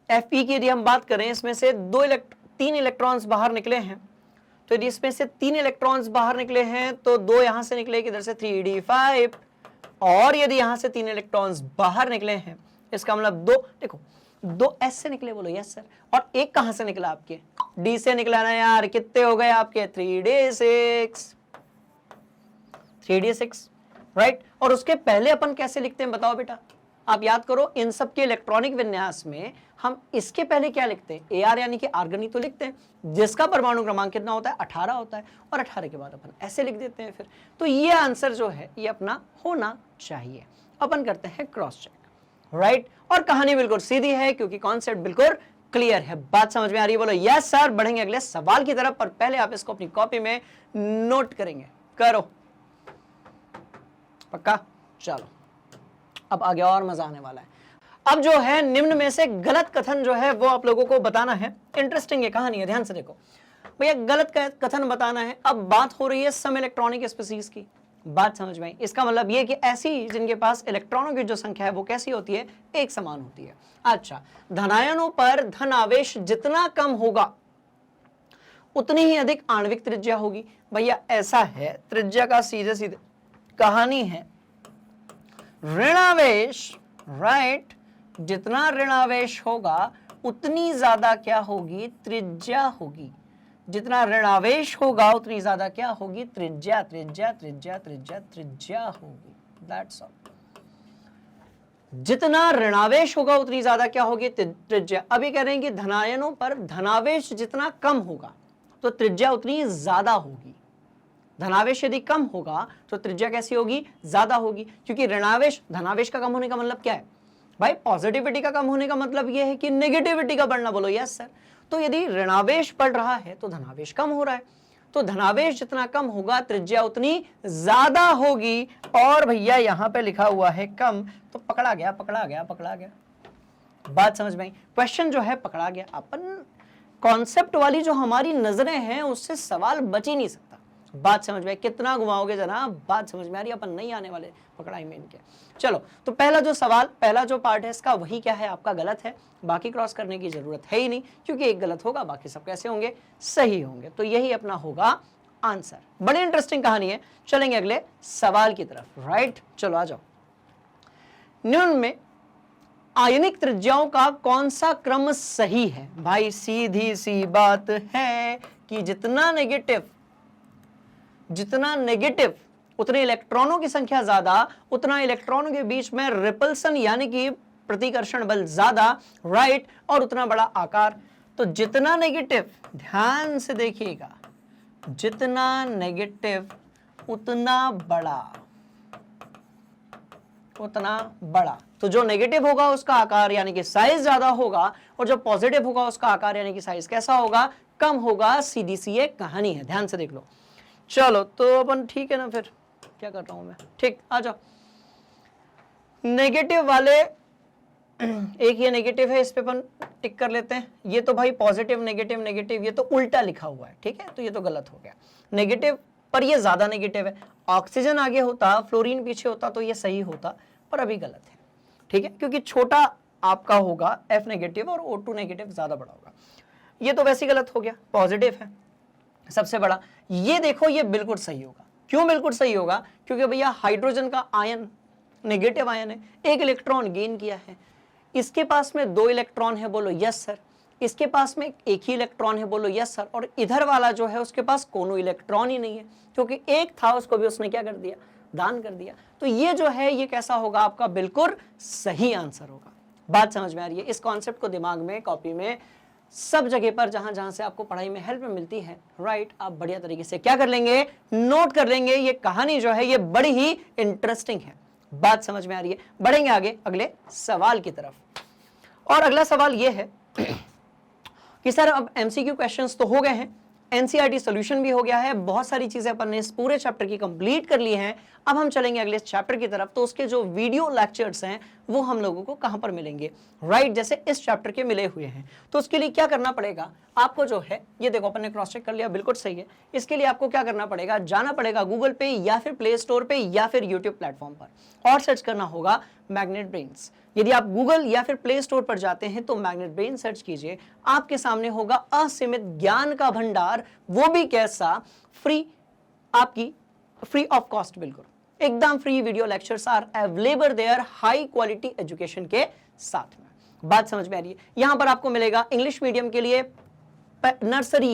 Fe की यदि हम बात करें, इसमें से 3 इलेक्ट्रॉन्स बाहर निकले हैं, तो यदि इसमें से 3 इलेक्ट्रॉन्स बाहर निकले हैं तो 2 यहां से निकले, किधर से, 3d5, और यदि यहां से 3 इलेक्ट्रॉन्स बाहर निकले हैं, इसका मतलब 2, देखो 2 S से निकले। बोलो यस सर। और एक कहां से निकला, आपके D से निकला ना यार। कितने हो गए आपके, 3d6 राइट। और उसके पहले अपन कैसे लिखते हैं बताओ बेटा, आप याद करो। इन सब के इलेक्ट्रॉनिक विन्यास में हम इसके पहले क्या लिखते हैं, Ar यानी कि आर्गन ही तो लिखते हैं, जिसका परमाणु क्रमांक कितना होता है, 18 होता है, और 18 के बाद अपन ऐसे लिख देते हैं फिर। तो ये आंसर जो है ये अपना होना चाहिए। अपन करते हैं क्रॉस चेक, राइट। और कहानी बिल्कुल सीधी है, क्योंकि कॉन्सेप्ट बिल्कुल क्लियर है। बात समझ में आ रही है, बोलो यस सर। बढ़ेंगे अगले सवाल की तरफ, पर पहले आप इसको अपनी कॉपी में नोट करेंगे। करो, पक्का। चलो अब आगे और मजा आने वाला है। अब जो है निम्न में से गलत कथन जो है वो आप लोगों को बताना है। इंटरेस्टिंग ये कहानी है, ध्यान से देखो। भैया गलत कथन बताना है। अब बात हो रही है सम इलेक्ट्रॉनिक स्पीसीज की, बात समझ में आई। इसका मतलब ये कि ऐसी जिनके पास इलेक्ट्रॉनों की जो संख्या है वो कैसी होती है, एक समान होती है। अच्छा, धनायनों पर धन आवेश जितना कम होगा उतनी ही अधिक आणविक त्रिज्या होगी। भैया ऐसा है, त्रिज्या का सीधे सीधे कहानी है ऋणावेश, राइट, जितना ऋणावेश होगा उतनी ज्यादा क्या होगी, त्रिज्या होगी। जितना ऋणावेश होगा उतनी ज्यादा क्या होगी, त्रिज्या, त्रिज्या, त्रिज्या, त्रिज्या, त्रिज्या होगी। That's all. जितना ऋणावेश होगा उतनी ज्यादा क्या होगी, त्रिज्या। अभी कह रहे हैं कि धनायनों पर धनावेश जितना कम होगा तो त्रिज्या उतनी ज्यादा होगी। धनावेश यदि कम होगा तो त्रिज्या कैसी होगी, ज्यादा होगी। क्योंकि ऋणावेश, धनावेश का कम होने का मतलब क्या है भाई, पॉजिटिविटी का कम होने का मतलब यह है कि नेगेटिविटी का बढ़ना। बोलो यस सर। तो यदि ऋणावेश बढ़ रहा है तो धनावेश कम हो रहा है, तो धनावेश जितना कम होगा त्रिज्या उतनी ज्यादा होगी। और भैया यहां पे लिखा हुआ है कम, तो पकड़ा गया, पकड़ा गया, पकड़ा गया। बात समझ में आई। क्वेश्चन जो है पकड़ा गया। अपन कॉन्सेप्ट वाली जो हमारी नजरें हैं उससे सवाल बच ही नहीं सकता। बात समझ में, कितना घुमाओगे जनाब, बात समझ में आ रही है। अपन नहीं आने वाले पकड़ाई में इनके। चलो, तो पहला जो सवाल, पहला जो पार्ट है इसका, वही क्या है आपका गलत है। बाकी क्रॉस करने की जरूरत है ही नहीं, क्योंकि एक गलत होगा बाकी सब कैसे होंगे, सही होंगे। तो यही अपना होगा आंसर। बड़ी इंटरेस्टिंग कहानी है। चलेंगे अगले सवाल की तरफ, राइट। चलो आ जाओ। निम्न में आयनिक त्रिज्याओं का कौन सा क्रम सही है? भाई सीधी सी बात है कि जितना नेगेटिव उतने इलेक्ट्रॉनों की संख्या ज्यादा, उतना इलेक्ट्रॉनों के बीच में रिपल्सन यानी कि प्रतिकर्षण बल ज्यादा, राइट, और उतना बड़ा आकार। तो जितना नेगेटिव, ध्यान से देखिएगा, जितना नेगेटिव उतना बड़ा। तो जो नेगेटिव होगा उसका आकार यानी कि साइज ज्यादा होगा, और जो पॉजिटिव होगा उसका आकार यानी कि साइज कैसा होगा, कम होगा। सीधी सी एक कहानी है, ध्यान से देख लो। चलो तो अपन ठीक है ना, फिर क्या कर रहा हूं मैं, ठीक, आ जाओ। नेगेटिव वाले, एक ये नेगेटिव है, इस पे अपन टिक कर लेते हैं। ये तो भाई पॉजिटिव नेगेटिव नेगेटिव, ये तो उल्टा लिखा हुआ है, ठीक है, तो ये तो गलत हो गया। नेगेटिव पर ये ज्यादा नेगेटिव है। ऑक्सीजन आगे होता, फ्लोरीन पीछे होता तो ये सही होता, पर अभी गलत है, ठीक है, क्योंकि छोटा आपका होगा F नेगेटिव और O2 नेगेटिव ज्यादा बड़ा होगा। ये तो वैसे ही गलत हो गया, पॉजिटिव है सबसे बड़ा। ये देखो, ये बिल्कुल सही होगा। क्यों बिल्कुल सही होगा? क्योंकि भैया हाइड्रोजन का आयन नेगेटिव आयन है, एक इलेक्ट्रॉन गेन किया है। इसके पास में 2 इलेक्ट्रॉन है, बोलो यस सर। इसके पास में एक ही इलेक्ट्रॉन है, बोलो यस सर। और इधर वाला जो है उसके पास कोनो इलेक्ट्रॉन ही नहीं है, क्योंकि एक था उसको भी उसने क्या कर दिया, दान कर दिया। तो ये जो है ये कैसा होगा आपका, बिल्कुल सही आंसर होगा। बात समझ में आ रही है? इस कॉन्सेप्ट को दिमाग में, कॉपी में, सब जगह पर जहां जहां से आपको पढ़ाई में हेल्प मिलती है, राइट, आप बढ़िया तरीके से क्या कर लेंगे, नोट कर लेंगे। ये कहानी जो है ये बड़ी ही इंटरेस्टिंग है। बात समझ में आ रही है? बढ़ेंगे आगे अगले सवाल की तरफ। और अगला सवाल ये है कि सर अब एमसीक्यू क्वेश्चंस तो हो गए हैं, एनसीईआरटी सॉल्यूशन भी हो गया है, बहुत सारी चीजें अपन ने इस पूरे चैप्टर की कंप्लीट कर ली हैं। अब हम चलेंगे अगले चैप्टर की तरफ। तो उसके जो वीडियो लेक्चर्स हैं वो हम लोगों को कहां पर मिलेंगे, राइट, जैसे इस चैप्टर के मिले हुए हैं। तो उसके लिए क्या करना पड़ेगा आपको, जो है ये देखो अपन ने क्रॉस चेक कर लिया, बिल्कुल सही है। इसके लिए आपको क्या करना पड़ेगा, जाना पड़ेगा गूगल पे या फिर प्ले स्टोर पे या फिर यूट्यूब प्लेटफॉर्म पर, और सर्च करना होगा मैग्नेट ब्रेन्स। यदि आप गूगल या फिर प्ले स्टोर पर जाते हैं तो मैग्नेट ब्रेन सर्च कीजिए, आपके सामने होगा असीमित ज्ञान का भंडार, वो भी कैसा, फ्री, आपकी फ्री ऑफ कॉस्ट, बिल्कुल एकदम free. Video lectures are available there, high quality education के साथ में। बात समझ में आ रही है? यहां पर आपको मिलेगा इंग्लिश मीडियम के लिए नर्सरी,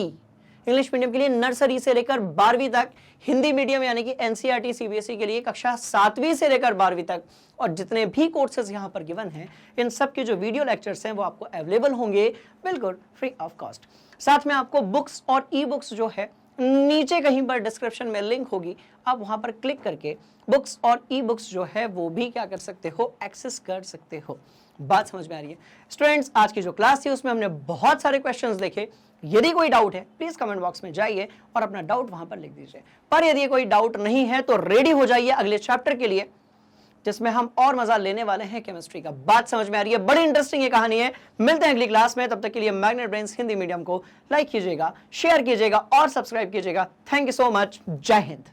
इंग्लिश मीडियम के लिए नर्सरी से लेकर 12वीं तक, हिंदी मीडियम यानी कि एनसीईआरटी सीबीएसई के लिए कक्षा 7वीं से लेकर 12वीं तक, और जितने भी कोर्सेज यहां पर गिवन हैं इन सब के जो वीडियो लेक्चर्स हैं वो आपको अवेलेबल होंगे बिल्कुल फ्री ऑफ कॉस्ट। साथ में आपको बुक्स और ई बुक्स जो है नीचे कहीं पर डिस्क्रिप्शन में लिंक होगी, आप वहां पर क्लिक करके बुक्स और ई बुक्स जो है वो भी क्या कर सकते हो, एक्सेस कर सकते हो। बात समझ में आ रही है? स्टूडेंट्स, आज की जो क्लास थी उसमें हमने बहुत सारे क्वेश्चंस देखे। यदि कोई डाउट है प्लीज कमेंट बॉक्स में जाइए और अपना डाउट वहां पर लिख दीजिए। पर यदि कोई डाउट नहीं है तो रेडी हो जाइए अगले चैप्टर के लिए, जिसमें हम और मजा लेने वाले हैं केमिस्ट्री का। बात समझ में आ रही है? बड़ी इंटरेस्टिंग ये कहानी है। मिलते हैं अगली क्लास में, तब तक के लिए मैग्नेट ब्रेन्स हिंदी मीडियम को लाइक कीजिएगा, शेयर कीजिएगा और सब्सक्राइब कीजिएगा। Thank you so much. जय हिंद।